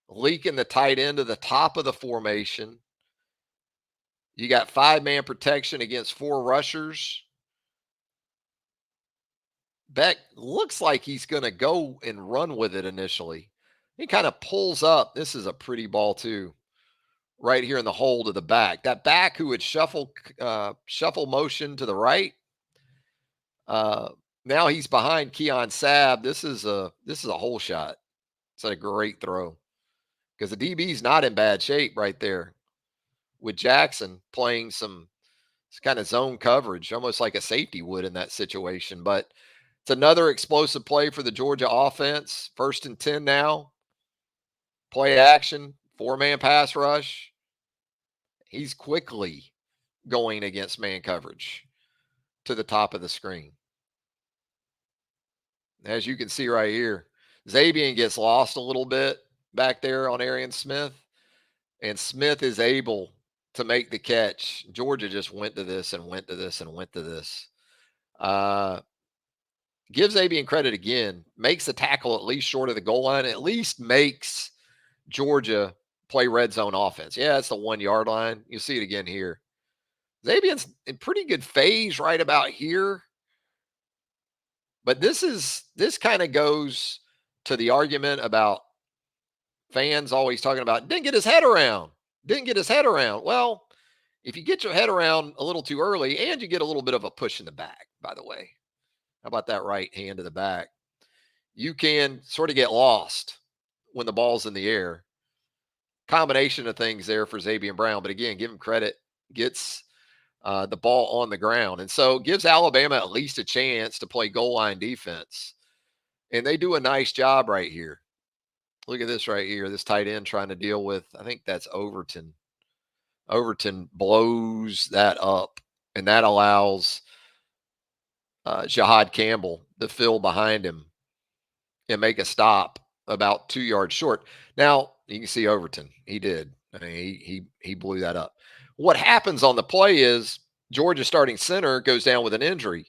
Leaking the tight end to the top of the formation. You got 5-man protection against 4 rushers. Beck looks like he's going to go and run with it initially. He kind of pulls up. This is a pretty ball too. Right here in the hole to the back. That back who would shuffle motion to the right. Now he's behind Keon Sab. This is a hole shot. It's a great throw because the DB's not in bad shape right there with Jackson playing some kind of zone coverage, almost like a safety would in that situation. But it's another explosive play for the Georgia offense. 1st and 10 now. Play action, 4-man pass rush. He's quickly going against man coverage to the top of the screen. As you can see right here, Zabien gets lost a little bit back there on Arian Smith, and Smith is able to make the catch. Georgia just went to this and went to this and went to this. Gives Zabien credit again, makes the tackle at least short of the goal line, at least makes Georgia play red zone offense. Yeah, it's the 1-yard line. You see it again here. Zabien's in pretty good phase right about here. But this kind of goes to the argument about fans always talking about didn't get his head around. Well, if you get your head around a little too early and you get a little bit of a push in the back, by the way, how about that right hand to the back? You can sort of get lost when the ball's in the air. combination of things there for Zabien Brown. But again, give him credit, gets the ball on the ground. And so gives Alabama at least a chance to play goal line defense. And they do a nice job right here. Look at this right here. This tight end trying to deal with, I think that's Overton. Overton blows that up, and that allows Jahad Campbell to fill behind him and make a stop about 2 yards short. Now, you can see Overton. He did. I mean, he blew that up. What happens on the play is Georgia starting center goes down with an injury.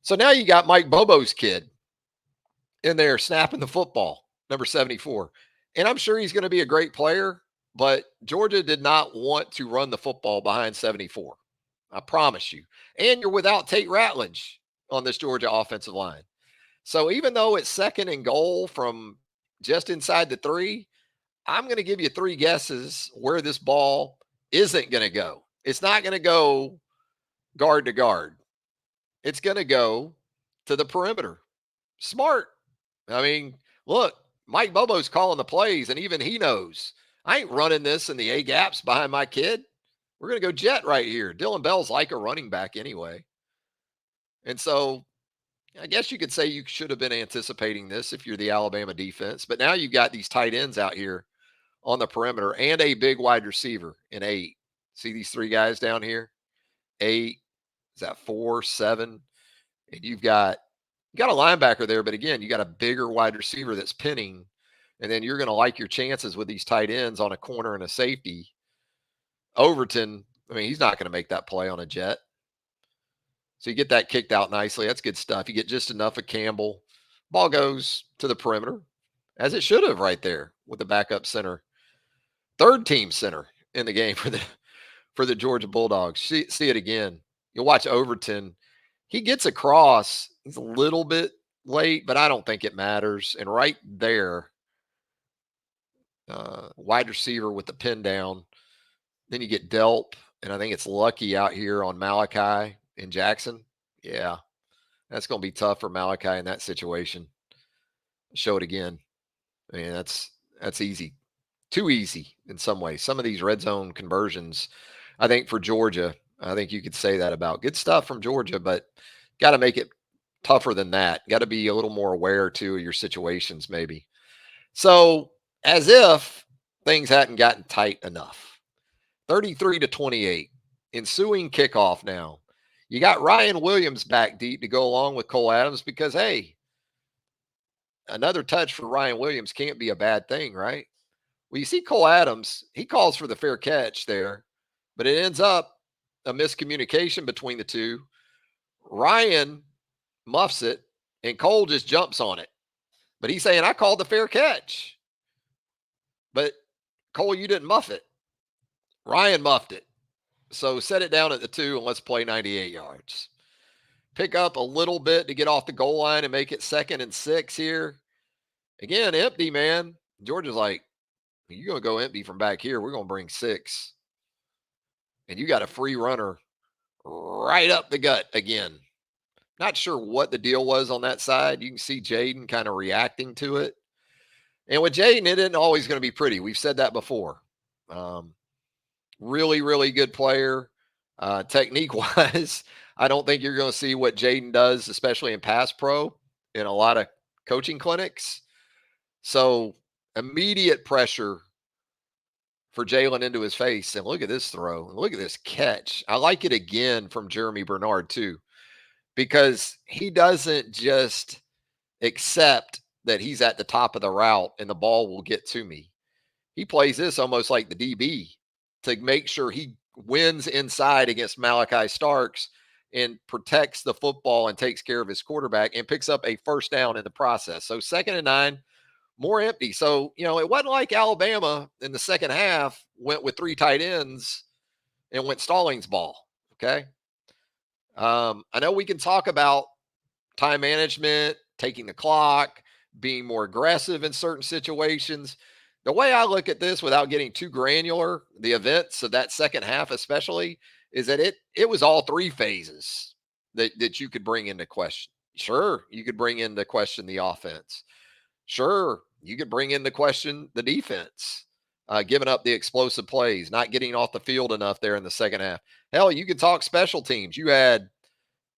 So now you got Mike Bobo's kid in there snapping the football, number 74. And I'm sure he's going to be a great player, but Georgia did not want to run the football behind 74. I promise you. And you're without Tate Ratledge on this Georgia offensive line. So even though it's second and goal from just inside the 3, I'm going to give you 3 guesses where this ball isn't going to go. It's not going to go guard to guard. It's going to go to the perimeter. Smart. I mean, look, Mike Bobo's calling the plays, and even he knows I ain't running this in the A gaps behind my kid. We're going to go jet right here. Dylan Bell's like a running back anyway. And so I guess you could say you should have been anticipating this if you're the Alabama defense. But now you've got these tight ends out here on the perimeter and a big wide receiver in 8. See these 3 guys down here? 8. Is that 4, 7? And you got a linebacker there, but again, you got a bigger wide receiver that's pinning, and then you're going to like your chances with these tight ends on a corner and a safety. Overton, I mean, he's not going to make that play on a jet. So you get that kicked out nicely. That's good stuff. You get just enough of Campbell. Ball goes to the perimeter, as it should have right there with the backup center. Third team center in the game for the Georgia Bulldogs. See it again. You'll watch Overton. He gets across. He's a little bit late, but I don't think it matters. And right there, wide receiver with the pin down. Then you get Delp, and I think it's Lucky out here on Malachi in Jackson. Yeah, that's going to be tough for Malachi in that situation. Show it again. I mean, that's easy. Too easy in some ways. Some of these red zone conversions, I think for Georgia, I think you could say that about. Good stuff from Georgia, but got to make it tougher than that. Got to be a little more aware too of your situations, maybe. So, as if things hadn't gotten tight enough. 33-28. Ensuing kickoff now. You got Ryan Williams back deep to go along with Cole Adams because, hey, another touch for Ryan Williams can't be a bad thing, right? Well, you see Cole Adams, he calls for the fair catch there, but it ends up a miscommunication between the two. Ryan muffs it, and Cole just jumps on it. But he's saying, I called the fair catch. But Cole, you didn't muff it. Ryan muffed it. So set it down at the 2 and let's play 98 yards. Pick up a little bit to get off the goal line and make it 2nd and 6 here. Again, empty, man. Georgia's like, you're going to go empty from back here. We're going to bring 6. And you got a free runner right up the gut again. Not sure what the deal was on that side. You can see Jaden kind of reacting to it. And with Jaden, it isn't always going to be pretty. We've said that before. Really, really good player. Technique-wise, I don't think you're going to see what Jaden does, especially in pass pro, in a lot of coaching clinics. So immediate pressure for Jalen into his face. And look at this throw. And look at this catch. I like it again from Jeremy Bernard, too, because he doesn't just accept that he's at the top of the route and the ball will get to me. He plays this almost like the DB to make sure he wins inside against Malachi Starks and protects the football and takes care of his quarterback and picks up a first down in the process. So 2nd and 9, more empty. So, it wasn't like Alabama in the second half went with 3 tight ends and went Stallings ball. Okay. I know we can talk about time management, taking the clock, being more aggressive in certain situations. The way I look at this without getting too granular, the events of that second half especially, is that it was all 3 phases that you could bring into question. Sure, you could bring into question the offense. Sure, you could bring into question the defense. giving up the explosive plays, not getting off the field enough there in the second half. Hell, you could talk special teams.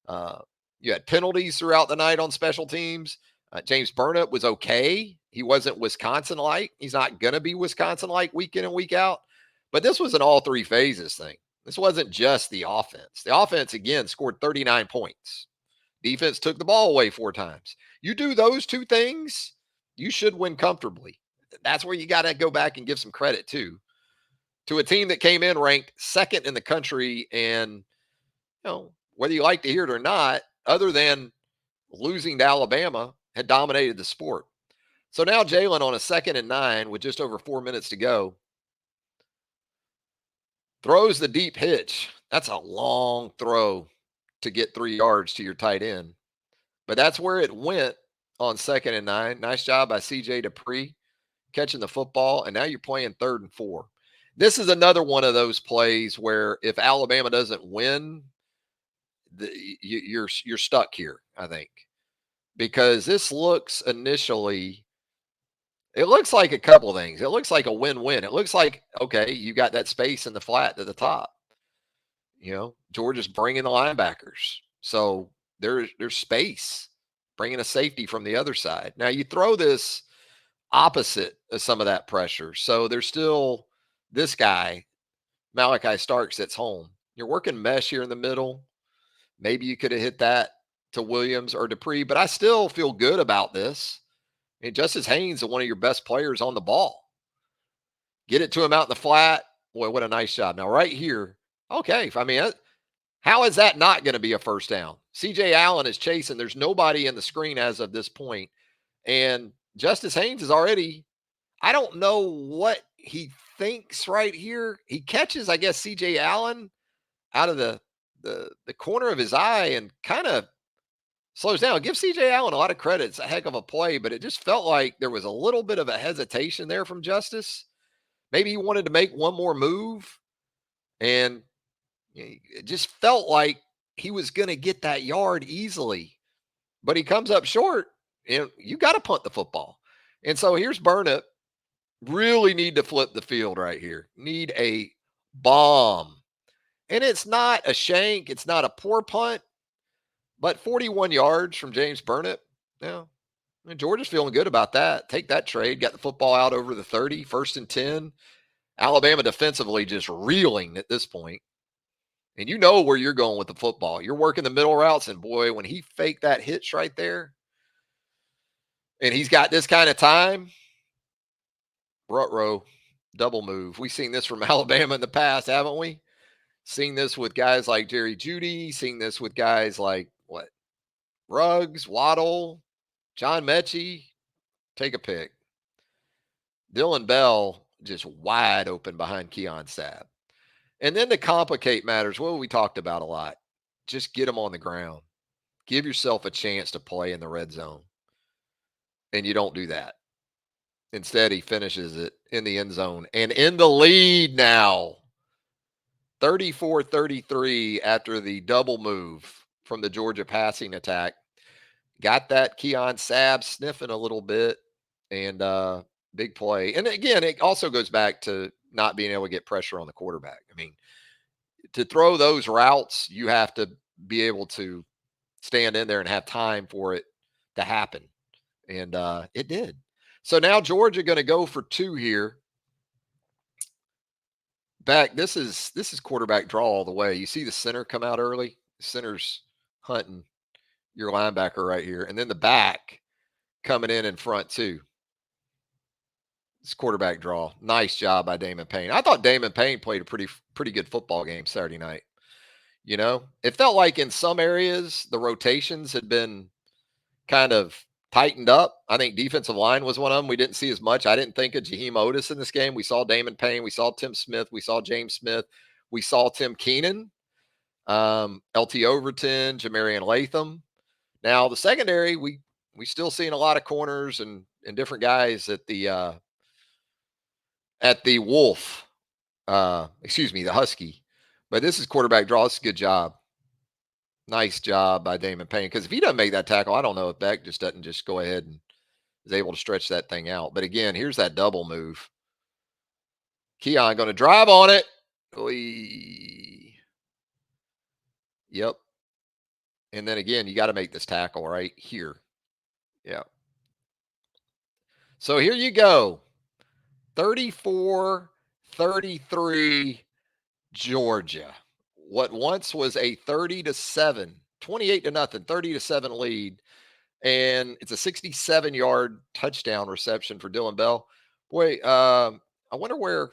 Uh, you had penalties throughout the night on special teams. James Burnett was okay. He wasn't Wisconsin like. He's not going to be Wisconsin like week in and week out. But this was an all three phases thing. This wasn't just the offense. The offense, again, scored 39 points. Defense took the ball away 4 times. You do those 2 things, you should win comfortably. That's where you got to go back and give some credit to a team that came in ranked second in the country. And, whether you like to hear it or not, other than losing to Alabama, had dominated the sport. So now Jalen on a 2nd and 9 with just over 4 minutes to go throws the deep hitch. That's a long throw to get 3 yards to your tight end. But that's where it went on 2nd and 9. Nice job by CJ Dupree catching the football. And now you're playing 3rd and 4. This is another one of those plays where if Alabama doesn't win, you're stuck here, I think. Because this looks initially, it looks like a couple things. It looks like a win-win. It looks like, okay, you got that space in the flat at the top. Georgia's bringing the linebackers. So there's space, bringing a safety from the other side. Now you throw this opposite of some of that pressure. So there's still this guy, Malachi Starks, that's home. You're working mesh here in the middle. Maybe you could have hit that to Williams or Dupree, but I still feel good about this. I mean, Justice Haynes is one of your best players on the ball. Get it to him out in the flat. Boy, what a nice job. Now, right here, okay. I mean, how is that not going to be a first down? CJ Allen is chasing. There's nobody in the screen as of this point. And Justice Haynes is already, I don't know what he thinks right here. He catches, I guess, CJ Allen out of the corner of his eye and kind of slows down. Give CJ Allen a lot of credit. It's a heck of a play, but it just felt like there was a little bit of a hesitation there from Justice. Maybe he wanted to make one more move, and it just felt like he was going to get that yard easily, but he comes up short, and you got to punt the football. And so here's Burnett. Really need to flip the field right here. Need a bomb. And it's not a shank. It's not a poor punt, but 41 yards from James Burnett. Yeah. Georgia's feeling good about that. Take that trade. Got the football out over the 30, 1st and 10. Alabama defensively just reeling at this point. And you know where you're going with the football. You're working the middle routes, and boy, when he faked that hitch right there, and he's got this kind of time, Rutrow, double move. We've seen this from Alabama in the past, haven't we? Seen this with guys like Jerry Jeudy. Seen this with guys like, Ruggs, Waddle, John Mechie. Take a pick. Dylan Bell just wide open behind Keon Sabb. And then to complicate matters, what we talked about a lot, just get them on the ground. Give yourself a chance to play in the red zone. And you don't do that. Instead, he finishes it in the end zone and in the lead now. 34-33 after the double move from the Georgia passing attack. Got that Keon Sabb sniffing a little bit, and big play. And again, it also goes back to not being able to get pressure on the quarterback. I mean, to throw those routes, you have to be able to stand in there and have time for it to happen. And it did. So now Georgia going to go for 2 here. Back, this is quarterback draw all the way. You see the center come out early. Center's hunting your linebacker right here, and then the back coming in front too. It's quarterback draw. Nice job by Damon Payne. I thought Damon Payne played a pretty good football game Saturday night. It felt like in some areas the rotations had been kind of tightened up. I think defensive line was one of them. We didn't see as much. I didn't think of Jaheim Otis in this game. We saw Damon Payne. We saw Tim Smith. We saw James Smith. We saw Tim Keenan, LT Overton, Jamarian Latham. Now the secondary, we still seeing a lot of corners and different guys at the Wolf. The Husky. But this is quarterback draw. It's a good job. Nice job by Damon Payne. Because if he doesn't make that tackle, I don't know if Beck just doesn't just go ahead and is able to stretch that thing out. But again, here's that double move. Keon going to drive on it. Oy. Yep. And then again, you got to make this tackle right here. Yeah. So here you go. 34-33 Georgia. What once was a 30-7, 28 to nothing, 30-7 lead. And it's a 67-yard touchdown reception for Dylan Bell. Boy, I wonder where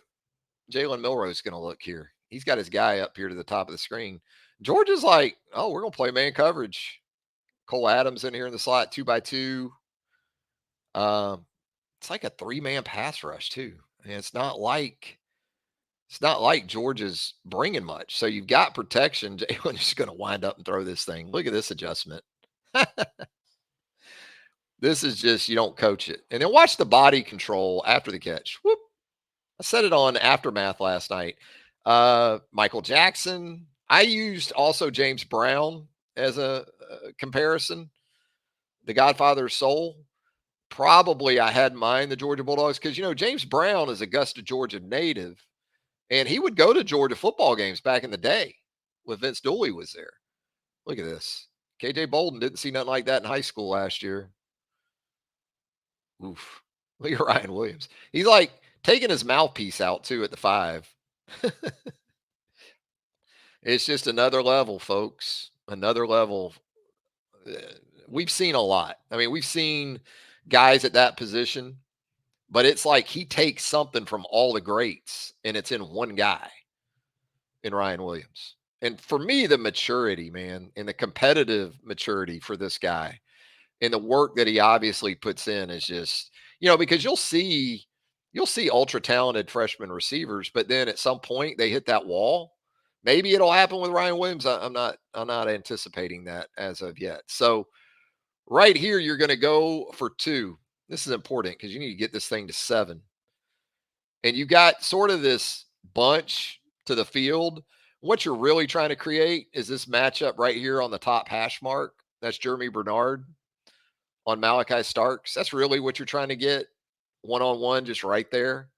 Jalen Milroe is going to look here. He's got his guy up here to the top of the screen. Georgia's like, oh, we're going to play man coverage. Cole Adams in here in the slot, 2x2. It's like a 3-man pass rush too. And it's not like Georgia's bringing much. So you've got protection. Jalen is going to wind up and throw this thing. Look at this adjustment. This is just, you don't coach it. And then watch the body control after the catch. Whoop. I said it on Aftermath last night. Michael Jackson. I used also James Brown as a comparison. The Godfather of Soul. Probably I had in mind the Georgia Bulldogs because, James Brown is Augusta, Georgia native. And he would go to Georgia football games back in the day when Vince Dooley was there. Look at this. KJ Bolden didn't see nothing like that in high school last year. Oof. Look at Ryan Williams. He's like taking his mouthpiece out too at the 5. It's just another level, folks. Another level. Uh, We've seen a lot. I mean, we've seen guys at that position, but it's like he takes something from all the greats and it's in one guy, in Ryan Williams. And for me, the maturity, man, and the competitive maturity for this guy and the work that he obviously puts in is just, because you'll see ultra talented freshman receivers, but then at some point they hit that wall. Maybe it'll happen with Ryan Williams. I'm not anticipating that as of yet. So right here, you're going to go for 2. This is important because you need to get this thing to 7. And you got sort of this bunch to the field. What you're really trying to create is this matchup right here on the top hash mark. That's Jeremy Bernard on Malachi Starks. That's really what you're trying to get one-on-one, just right there.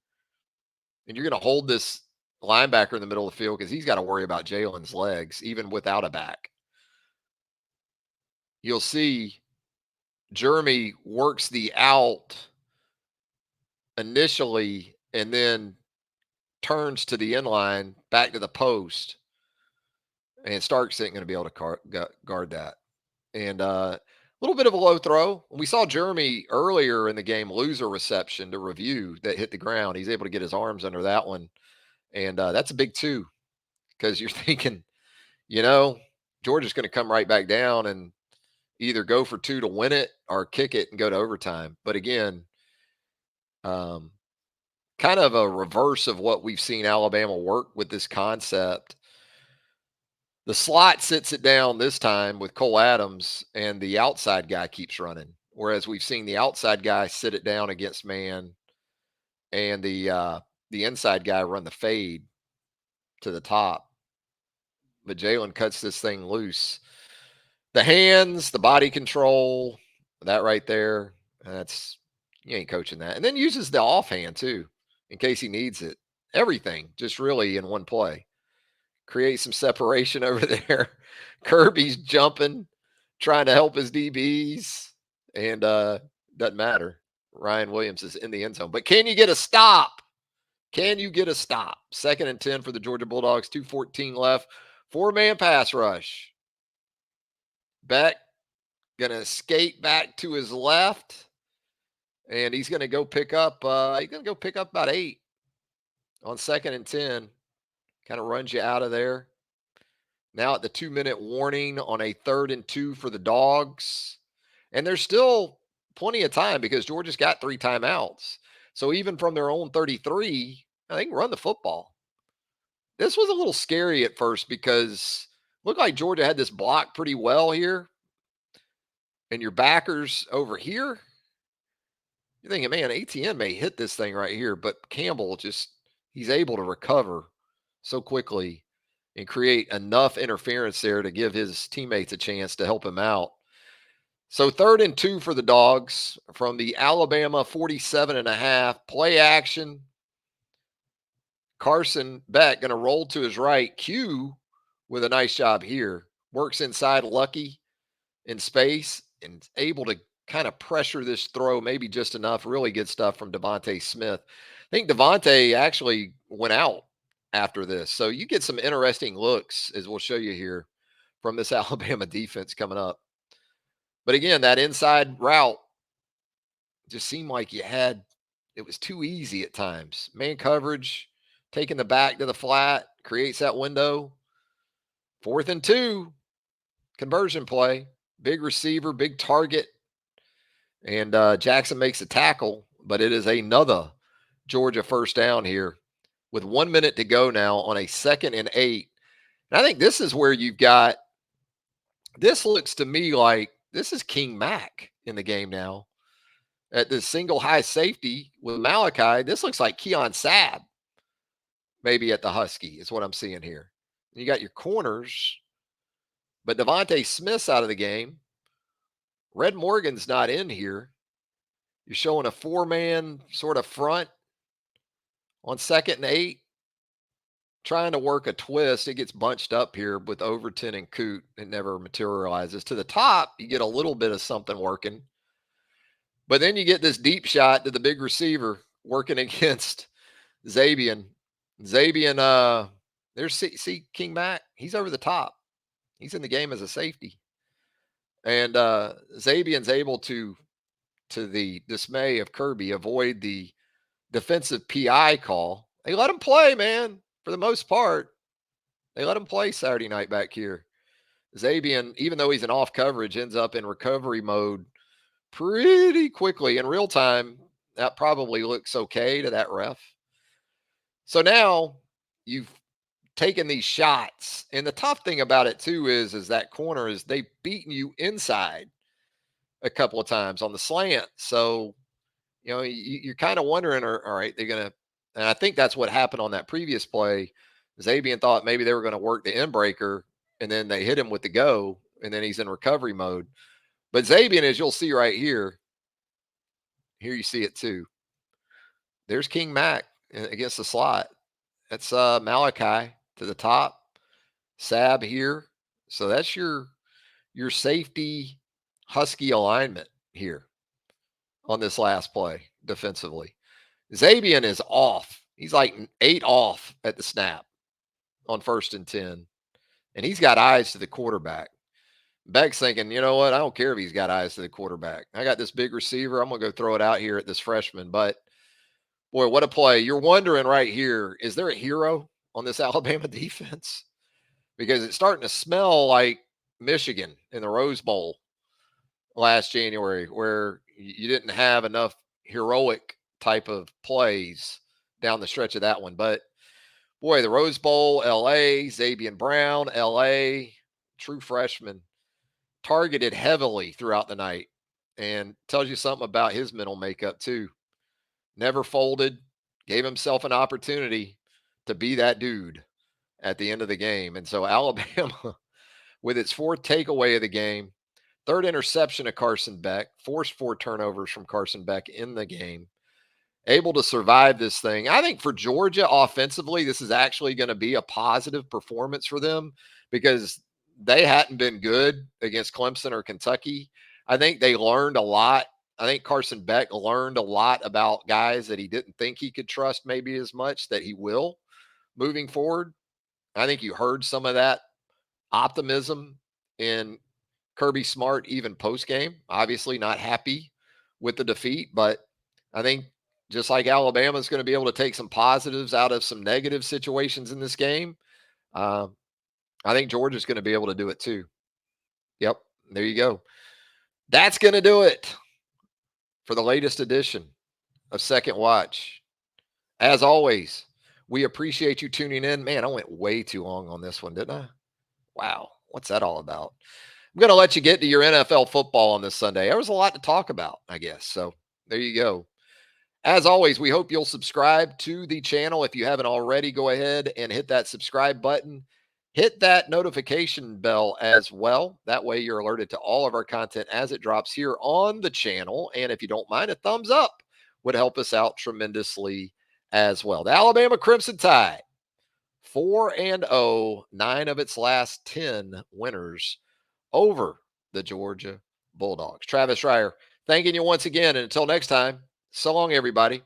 And you're going to hold this linebacker in the middle of the field because he's got to worry about Jalen's legs, even without a back. You'll see Jeremy works the out initially and then turns to the inline, back to the post, and Starks ain't going to be able to guard that. And a little bit of a low throw. We saw Jeremy earlier in the game lose a reception to review that hit the ground. He's able to get his arms under that one. And that's a big 2 because you're thinking, Georgia's going to come right back down and either go for 2 to win it or kick it and go to overtime. But again, kind of a reverse of what we've seen Alabama work with this concept. The slot sits it down this time with Cole Adams, and the outside guy keeps running. Whereas we've seen the outside guy sit it down against man, and the inside guy run the fade to the top. But Jalen cuts this thing loose. The hands, the body control, that right there, you ain't coaching that. And then uses the offhand too, in case he needs it. Everything just really in one play. Create some separation over there. Kirby's jumping, trying to help his DBs, and doesn't matter. Ryan Williams is in the end zone. But can you get a stop? Can you get a stop? 2nd and 10 for the Georgia Bulldogs, 2:14 left. 4-man pass rush. Beck going to skate back to his left, and he's going to go pick up about 8 on 2nd and 10. Kind of runs you out of there. Now at the 2-minute warning on a 3rd and 2 for the Dawgs. And there's still plenty of time because Georgia's got 3 timeouts. So even from their own 33, they can run the football. This was a little scary at first because it looked like Georgia had this block pretty well here. And your backers over here, you're thinking, man, ATN may hit this thing right here. But Campbell he's able to recover so quickly and create enough interference there to give his teammates a chance to help him out. So 3rd and 2 for the Dawgs from the Alabama 47.5. Play action. Carson Beck going to roll to his right. Q with a nice job here. Works inside, Lucky in space, and able to kind of pressure this throw, maybe just enough. Really good stuff from Devontae Smith. I think Devontae actually went out after this. So you get some interesting looks, as we'll show you here, from this Alabama defense coming up. But again, that inside route just seemed like it was too easy at times. Man coverage, taking the back to the flat, creates that window. 4th and 2, conversion play. Big receiver, big target. And Jackson makes a tackle, but it is another Georgia first down here with 1 minute to go now on a 2nd and 8. And I think this is where you've got, this looks to me like this is King Mack in the game now. At the single high safety with Malachi, this looks like Keon Sabb maybe at the Husky is what I'm seeing here. You got your corners, but Devontae Smith's out of the game. Red Morgan's not in here. You're showing a 4-man sort of front on 2nd and 8, trying to work a twist. It gets bunched up here with Overton and Coot. It never materializes. To the top, you get a little bit of something working. But then you get this deep shot to the big receiver working against Zabien. There's see King Mack. He's over the top. He's in the game as a safety. And Zabien's able to the dismay of Kirby, avoid the defensive PI call. They let him play, man, for the most part. They let him play Saturday night back here. Zabien, even though he's in off coverage, ends up in recovery mode pretty quickly. In real time, that probably looks okay to that ref. So now you've taken these shots. And the tough thing about it, too, is that corner is they've beaten you inside a couple of times on the slant. So, you're kind of wondering, all right, they're going to, and I think that's what happened on that previous play. Zabien thought maybe they were going to work the end breaker, and then they hit him with the go, and then he's in recovery mode. But Zabien, as you'll see right here you see it too. There's King Mack against the slot. That's Malachi to the top. Sabb here. So that's your safety Husky alignment here on this last play defensively. Zabien is off. He's like 8 off at the snap on 1st and 10. And he's got eyes to the quarterback. Beck's thinking, you know what? I don't care if he's got eyes to the quarterback. I got this big receiver. I'm going to go throw it out here at this freshman. But, boy, what a play. You're wondering right here, is there a hero on this Alabama defense? Because it's starting to smell like Michigan in the Rose Bowl last January, where you didn't have enough heroic type of plays down the stretch of that one. But, boy, the Rose Bowl, L.A., Zabien Brown, L.A., true freshman, targeted heavily throughout the night, and tells you something about his mental makeup too. Never folded, gave himself an opportunity to be that dude at the end of the game. And so Alabama, with its 4th takeaway of the game, 3rd interception of Carson Beck, forced 4 turnovers from Carson Beck in the game, able to survive this thing. I think for Georgia offensively, this is actually going to be a positive performance for them, because they hadn't been good against Clemson or Kentucky. I think they learned a lot. I think Carson Beck learned a lot about guys that he didn't think he could trust maybe as much that he will moving forward. I think you heard some of that optimism in Kirby Smart even post-game. Obviously not happy with the defeat, but I think just like Alabama is going to be able to take some positives out of some negative situations in this game, I think Georgia's going to be able to do it too. Yep, there you go. That's going to do it for the latest edition of Second Watch. As always, we appreciate you tuning in. Man, I went way too long on this one, didn't I? Wow, what's that all about? I'm going to let you get to your NFL football on this Sunday. There was a lot to talk about, I guess. So there you go. As always, we hope you'll subscribe to the channel. If you haven't already, go ahead and hit that subscribe button. Hit that notification bell as well. That way you're alerted to all of our content as it drops here on the channel. And if you don't mind, a thumbs up would help us out tremendously as well. The Alabama Crimson Tide, 4-0, 9 of its last 10 winners over the Georgia Bulldogs. Travis Reier, thanking you once again. And until next time, so long, everybody.